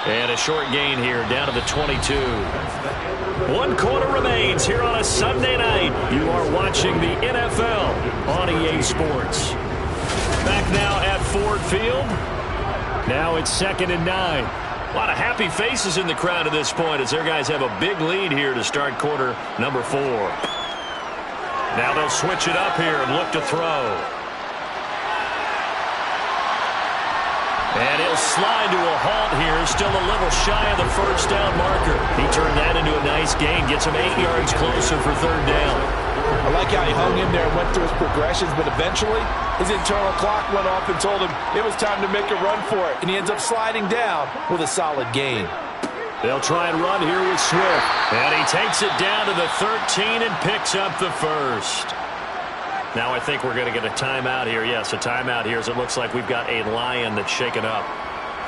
And a short gain here, down to the 22. 1 quarter remains here on a Sunday night. You are watching the NFL on EA Sports. Back now at Ford Field. Now it's 2nd and 9. A lot of happy faces in the crowd at this point as their guys have a big lead here to start quarter number 4. Now they'll switch it up here and look to throw. And he'll slide to a halt here, still a little shy of the first down marker. He turned that into a nice gain, gets him 8 yards closer for third down. I like how he hung in there and went through his progressions, but eventually his internal clock went off and told him it was time to make a run for it, and he ends up sliding down with a solid gain. They'll try and run here with Swift. And he takes it down to the 13 and picks up the first. Now I think we're going to get a timeout here. Yes, a timeout here as it looks like we've got a Lion that's shaken up.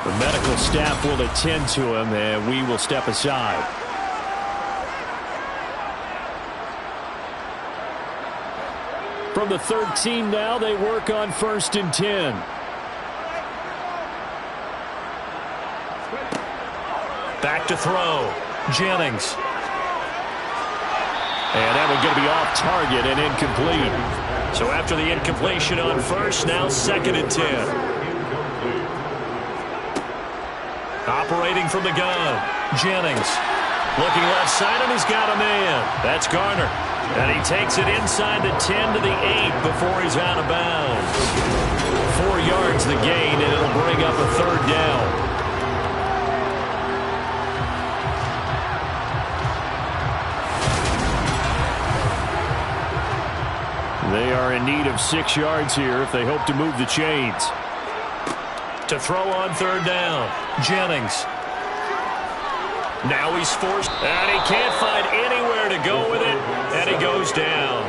The medical staff will attend to him, and we will step aside. From the 13 now, they work on 1st and 10. Back to throw. Jennings. And that one's going to be off target and incomplete. So after the incompletion on first, now 2nd and 10. Operating from the gun. Jennings. Looking left side, and he's got a man. That's Garner. And he takes it inside the 10 to the 8 before he's out of bounds. 4 yards the gain, and it'll bring up a third down. They are in need of 6 yards here if they hope to move the chains. To throw on third down, Jennings. Now he's forced, and he can't find anywhere to go with it, and he goes down.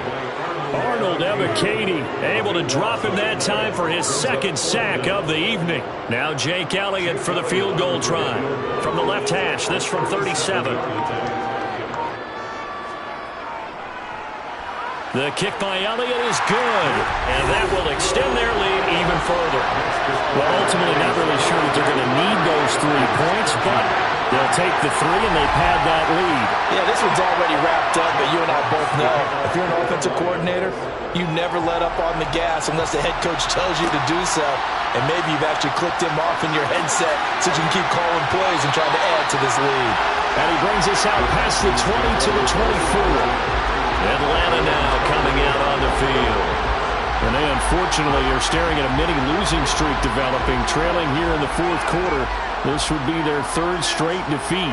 Arnold Ebiketie able to drop him that time for his 2nd sack of the evening. Now Jake Elliott for the field goal try. From the left hash, this from 37. The kick by Elliott is good, and that will extend their lead even further. Well, ultimately not really sure that they're going to need those 3 points, but they'll take the 3 and they pad that lead. Yeah, this one's already wrapped up, but you and I both know if you're an offensive coordinator, you never let up on the gas unless the head coach tells you to do so. And maybe you've actually clicked him off in your headset so you can keep calling plays and trying to add to this lead. And he brings us out past the 20 to the 24. Atlanta now coming out on the field. And they unfortunately are staring at a mini losing streak developing, trailing here in the 4th quarter. This would be their 3rd straight defeat.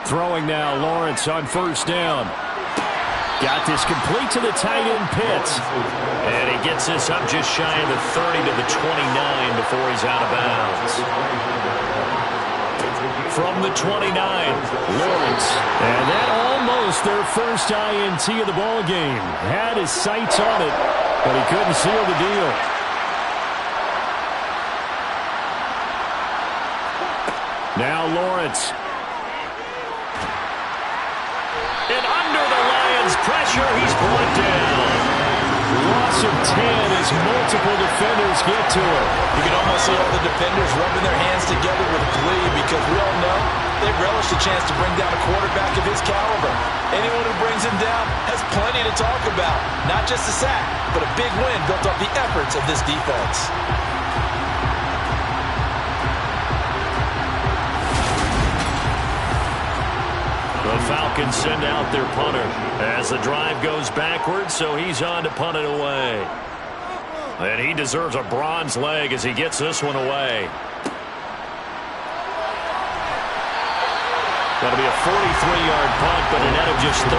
Throwing now, Lawrence on first down. Got this complete to the tight end Pitts. And he gets this up just shy of the 30 to the 29 before he's out of bounds. From the 29, Lawrence. And that almost their first INT of the ball game. Had his sights on it, but he couldn't seal the deal. Now Lawrence. And under the Lions' pressure, he's brought down. Loss of 10 as multiple defenders get to him. You can almost see all the defenders rubbing their hands together with glee because we all know they relish the chance to bring down a quarterback of his caliber. Anyone who brings him down has plenty to talk about. Not just a sack, but a big win built off the efforts of this defense. The Falcons send out their punter as the drive goes backwards, so he's on to punt it away. And he deserves a bronze leg as he gets this one away. That'll be a 43-yard punt, but a net of just 33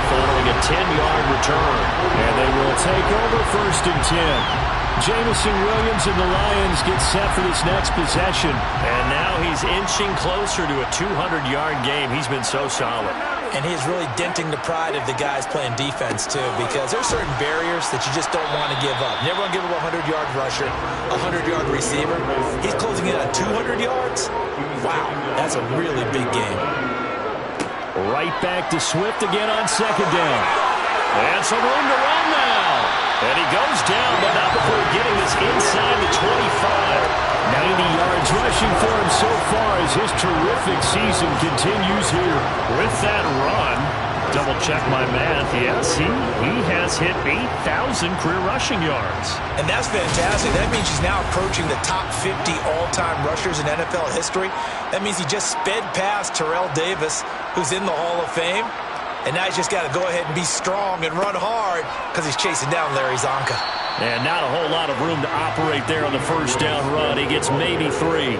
following a 10-yard return. And they will take over 1st and 10. Jamison Williams and the Lions get set for this next possession. And now he's inching closer to a 200-yard game. He's been so solid. And he's really denting the pride of the guys playing defense, too, because there's certain barriers that you just don't want to give up. You never want to give up a 100-yard rusher, a 100-yard receiver. He's closing in on 200 yards. Wow, that's a really big game. Right back to Swift again on 2nd down. And some room to run now. And he goes down, but not before getting this inside the 25. 90 yards rushing for him so far as his terrific season continues here. With that run, double-check my math, yes, he has hit 8,000 career rushing yards. And that's fantastic. That means he's now approaching the top 50 all-time rushers in NFL history. That means he just sped past Terrell Davis, who's in the Hall of Fame. And now he's just got to go ahead and be strong and run hard because he's chasing down Larry Zonka. And not a whole lot of room to operate there on the 1st down run. He gets maybe 3.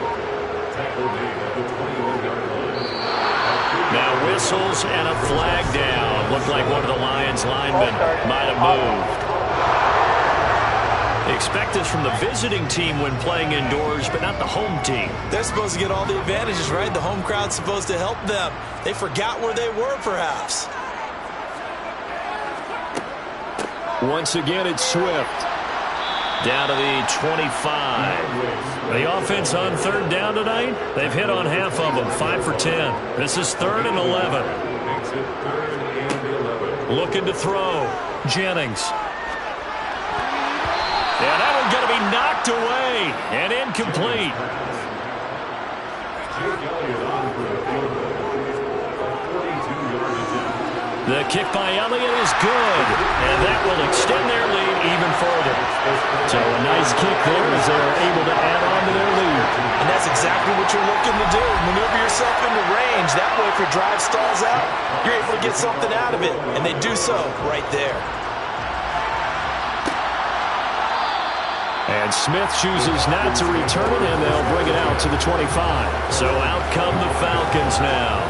Now whistles and a flag down. Looked like one of the Lions linemen might have moved. Expect this from the visiting team when playing indoors, but not the home team. They're supposed to get all the advantages, right? The home crowd's supposed to help them. They forgot where they were, perhaps. Once again, it's Swift. Down to the 25. The offense on 3rd down tonight, they've hit on half of them, 5 for 10. This is 3rd and 11. Looking to throw. Jennings. And that one's going to be knocked away and incomplete. The kick by Elliott is good, and that will extend their lead even further. So a nice kick there as they are able to add on to their lead. And that's exactly what you're looking to do. Maneuver yourself into range. That way, if your drive stalls out, you're able to get something out of it. And they do so right there. And Smith chooses not to return it, and they'll bring it out to the 25. So out come the Falcons now.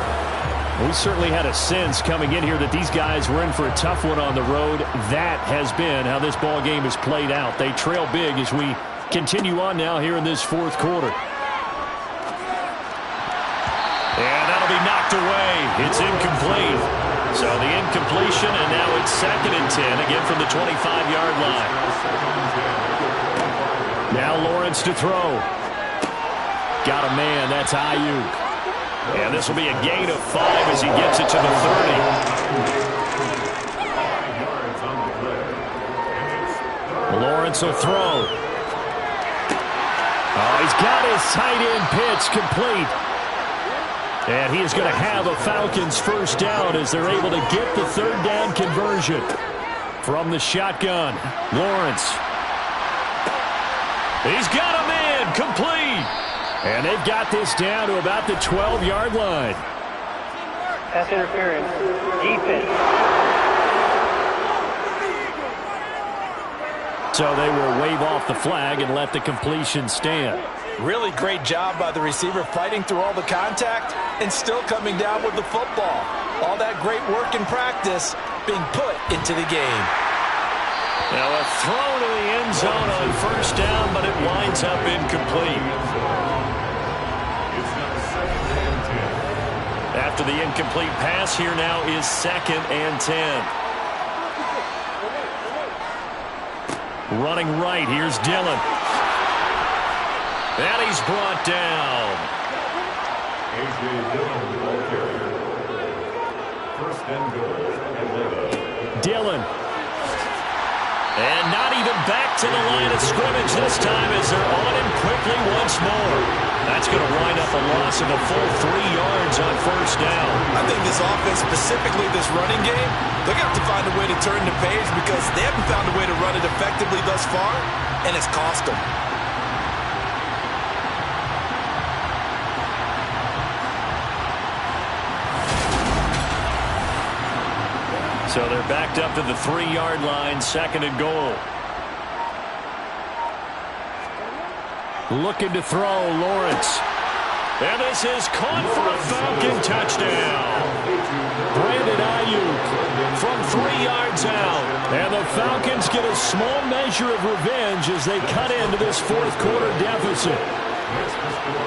We certainly had a sense coming in here that these guys were in for a tough one on the road. That has been how this ball game has played out. They trail big as we continue on now here in this 4th quarter. And that'll be knocked away. It's incomplete. So the incompletion, and now it's 2nd and 10, again from the 25-yard line. Now Lawrence to throw. Got a man. That's Ayuk. And this will be a gain of 5 as he gets it to the 30. Lawrence will throw. Oh, he's got his tight end pitch complete. And he is going to have a Falcons 1st down as they're able to get the 3rd down conversion. From the shotgun, Lawrence. He's got a man, complete. And they've got this down to about the 12-yard line. Pass interference. Defense. So they will wave off the flag and let the completion stand. Really great job by the receiver fighting through all the contact and still coming down with the football. All that great work in practice being put into the game. Now a throw to the end zone on 1st down, but it winds up incomplete. After the incomplete pass, here now is 2nd and 10. Running right, here's Dillon. And he's brought down. Dillon. And not even back to the line of scrimmage this time as they're on him quickly once more. That's going to wind up a loss of a full 3 yards on first down. I think this offense, specifically this running game, they're going to have to find a way to turn the page because they haven't found a way to run it effectively thus far, and it's cost them. So they're backed up to the 3-yard line, 2nd and goal. Looking to throw, Lawrence. And this is caught for a Falcon touchdown. Brandon Ayuk from 3 yards out. And the Falcons get a small measure of revenge as they cut into this 4th quarter deficit.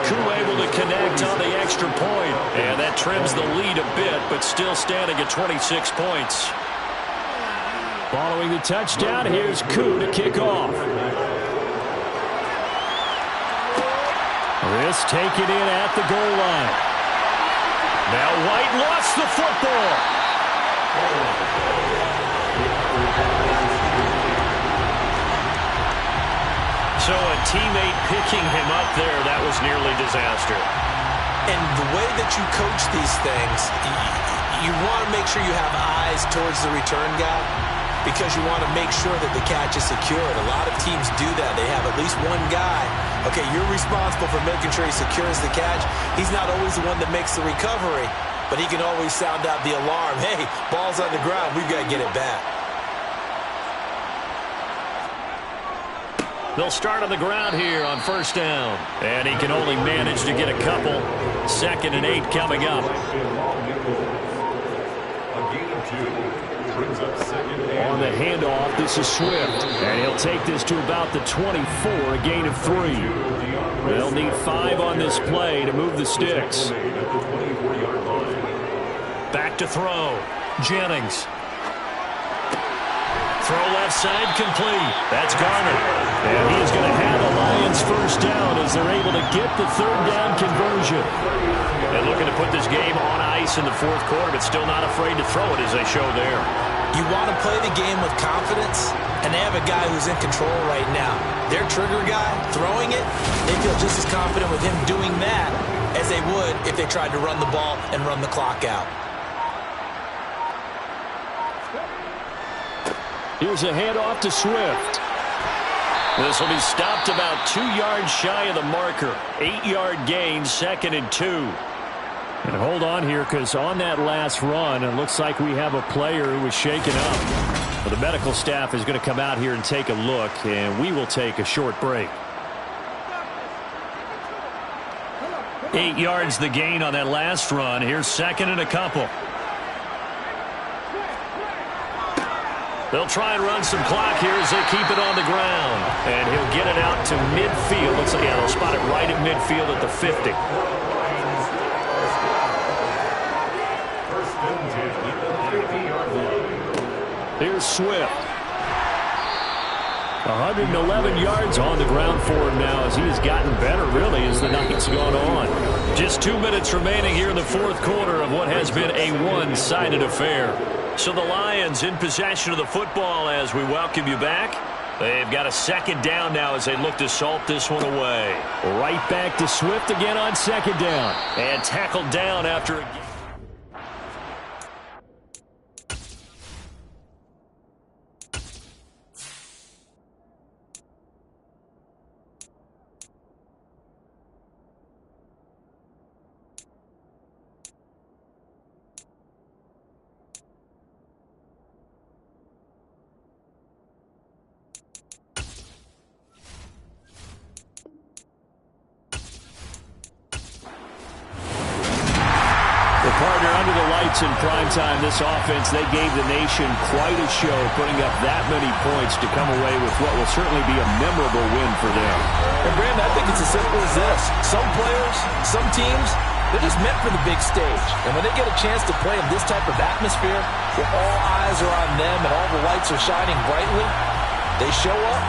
Koo able to connect on the extra point. And that trims the lead a bit, but still standing at 26 points. Following the touchdown, here's Koo to kick off. This taken in at the goal line. Now White lost the football. So a teammate picking him up there, that was nearly disaster. And the way that you coach these things, you want to make sure you have eyes towards the return guy because you want to make sure that the catch is secured. A lot of teams do that. They have at least one guy. Okay, you're responsible for making sure he secures the catch. He's not always the one that makes the recovery, but he can always sound out the alarm. Hey, ball's on the ground. We've got to get it back. They'll start on the ground here on first down. And he can only manage to get a couple. 2nd and 8 coming up. On the handoff, this is Swift. And he'll take this to about the 24, a gain of 3. They'll need 5 on this play to move the sticks. Back to throw. Jennings. Throw left side complete. That's Garner. And he is going to have the Lions first down as they're able to get the 3rd down conversion. And looking to put this game on ice in the 4th quarter, but still not afraid to throw it as they show there. You want to play the game with confidence, and they have a guy who's in control right now. Their trigger guy, throwing it, they feel just as confident with him doing that as they would if they tried to run the ball and run the clock out. Here's a handoff to Swift. This will be stopped about 2 yards shy of the marker. 8-yard gain, 2nd and 2. And hold on here, because on that last run, it looks like we have a player who was shaken up. Well, the medical staff is going to come out here and take a look, and we will take a short break. 8 yards the gain on that last run. Here's 2nd and a couple. They'll try and run some clock here as they keep it on the ground. And he'll get it out to midfield. Looks like, yeah, they'll spot it right at midfield at the 50. Here's Swift. 111 yards on the ground for him now as he has gotten better, really, as the night's gone on. Just 2 minutes remaining here in the 4th quarter of what has been a one-sided affair. So the Lions in possession of the football as we welcome you back. They've got a 2nd down now as they look to salt this one away. Right back to Swift again on 2nd down. And tackled down after a... In prime time, this offense, they gave the nation quite a show, putting up that many points to come away with what will certainly be a memorable win for them. And Brandon, I think it's as simple as this. Some players, some teams, they're just meant for the big stage. And when they get a chance to play in this type of atmosphere, where all eyes are on them and all the lights are shining brightly, they show up.